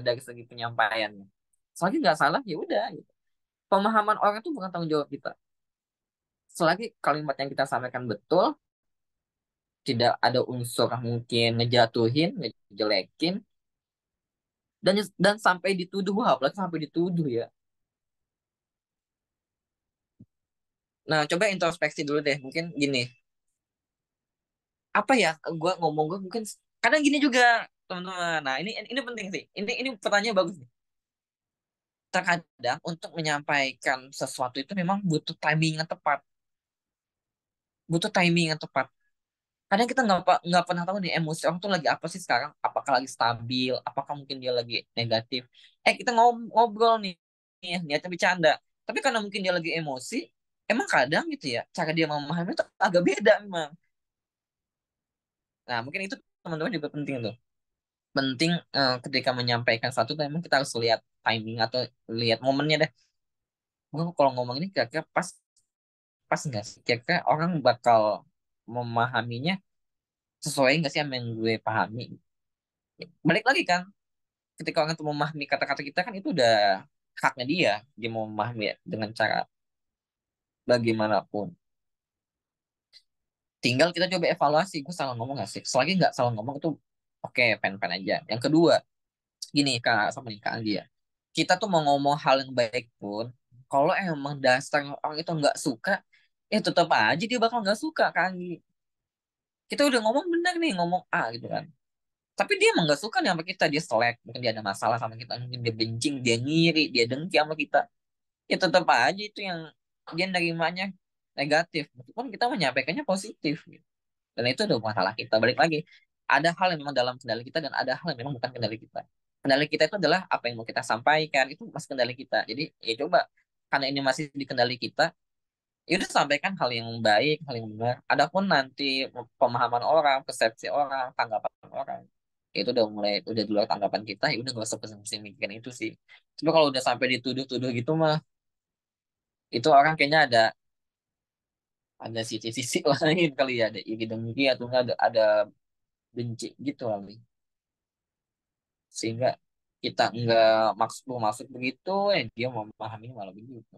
S1: dari segi penyampaiannya. Selagi nggak salah ya udah gitu. Pemahaman orang itu bukan tanggung jawab kita. Selagi kalimat yang kita sampaikan betul, tidak ada unsur mungkin ngejatuhin, ngejelekin, dan sampai dituduh, wah, apalagi sampai dituduh ya. Nah, coba introspeksi dulu deh, mungkin gini, apa ya, gue mungkin kadang gini juga teman-teman. Nah, ini penting sih, ini pertanyaan bagus nih. terkadang untuk menyampaikan sesuatu itu memang butuh timing yang tepat, butuh timing yang tepat. Kadang kita nggak pernah tahu nih emosi orang tuh lagi apa sih sekarang, apakah lagi stabil, apakah mungkin dia lagi negatif. Kita ngobrol nih, niatnya bercanda, tapi karena mungkin dia lagi emosi, emang kadang gitu ya cara dia memahami itu agak beda memang. Nah mungkin itu teman-teman juga penting tuh, penting ketika menyampaikan satu memang kita harus lihat timing atau lihat momennya deh. Gua kalau ngomong ini kira-kira pas pas nggak sih, kira-kira orang bakal memahaminya sesuai nggak sih sama yang gue pahami. Balik lagi kan, ketika orang itu memahami kata-kata kita kan itu udah haknya dia, dia mau memahami dengan cara bagaimanapun. Tinggal kita coba evaluasi, gue salah ngomong gak sih? Selagi nggak salah ngomong itu oke, pen-pen aja. Yang kedua, gini kak, sama nih kak dia, kita tuh mau ngomong hal yang baik pun, kalau emang dasar orang itu nggak suka, tetap aja dia bakal nggak suka kak Anggi. Kita udah ngomong bener nih, ngomong A gitu kan. Tapi dia emang nggak suka nih sama kita, dia selek, mungkin dia ada masalah sama kita, mungkin dia benci, dia ngiri, dia dengki sama kita. Tetap aja itu yang dia nerimanya negatif meskipun kita menyampaikannya positif gitu. Dan itu udah masalah kita, balik lagi ada hal yang memang dalam kendali kita dan ada hal yang memang bukan kendali kita. Kendali kita itu adalah apa yang mau kita sampaikan, itu masih kendali kita. Jadi ya coba, karena ini masih di kendali kita, ya udah sampaikan hal yang baik, hal yang benar. Adapun nanti pemahaman orang, persepsi orang, tanggapan orang, ya itu udah mulai, udah di luar tanggapan kita, ya udah gak usah pusing-pusing mikirin itu sih. Cuma kalau udah sampai dituduh-tuduh gitu mah, itu orang kayaknya ada sisi-sisi lain kali ya, ada iri dengki atau enggak ada benci gitu kali, sehingga kita enggak maksud maksud begitu, dia mau memahami malah begitu.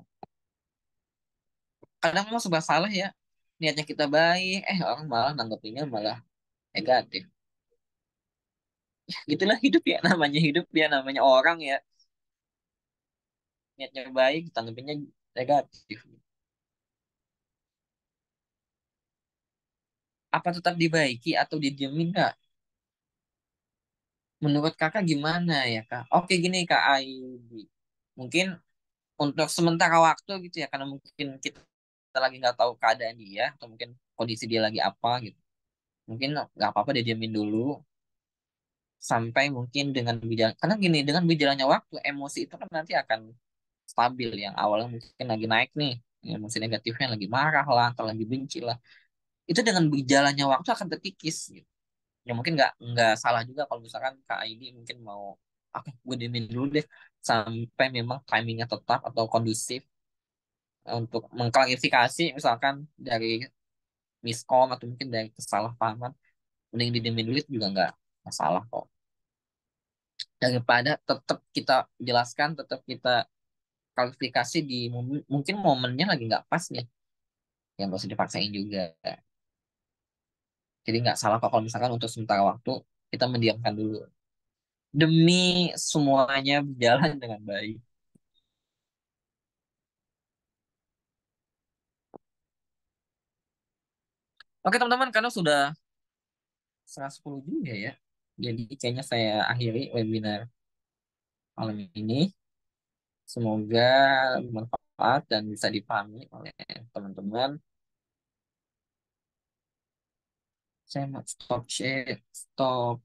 S1: Kadang memang serba salah ya, niatnya kita baik, orang malah nanggepinnya malah negatif. Gitulah hidup ya, namanya hidup ya, namanya orang ya, niatnya baik tanggepinnya negatif. Apa tetap dibaiki atau didiemin kak? Menurut kakak gimana ya kak? Oke gini kak Aidi, mungkin untuk sementara waktu gitu ya, karena mungkin kita lagi nggak tahu keadaan dia atau mungkin kondisi dia lagi apa gitu, mungkin nggak apa-apa dia diamin dulu sampai mungkin dengan berjalan, karena gini, dengan berjalannya waktu emosi itu kan nanti akan stabil. Yang awalnya mungkin lagi naik nih, emosi negatifnya lagi marah lah atau lagi benci lah, itu dengan berjalannya waktu akan terkikis gitu. Ya mungkin nggak salah juga kalau misalkan Kak Aidi mungkin mau, oke gue diemin dulu deh sampai memang timingnya tetap atau kondusif untuk mengklarifikasi, misalkan dari miskom atau mungkin dari kesalahpahaman, mending didiemin dulu itu juga nggak masalah kok, daripada tetap kita jelaskan, tetap kita klarifikasi di mungkin momennya lagi nggak pas nih, yang nggak usah dipaksain juga. Jadi nggak salah kok kalau misalkan untuk sementara waktu kita mendiamkan dulu demi semuanya berjalan dengan baik. Oke teman-teman, karena sudah 11:10 juga ya, jadi kayaknya saya akhiri webinar malam ini. Semoga bermanfaat dan bisa dipahami oleh teman-teman. Saya mau stop share, stop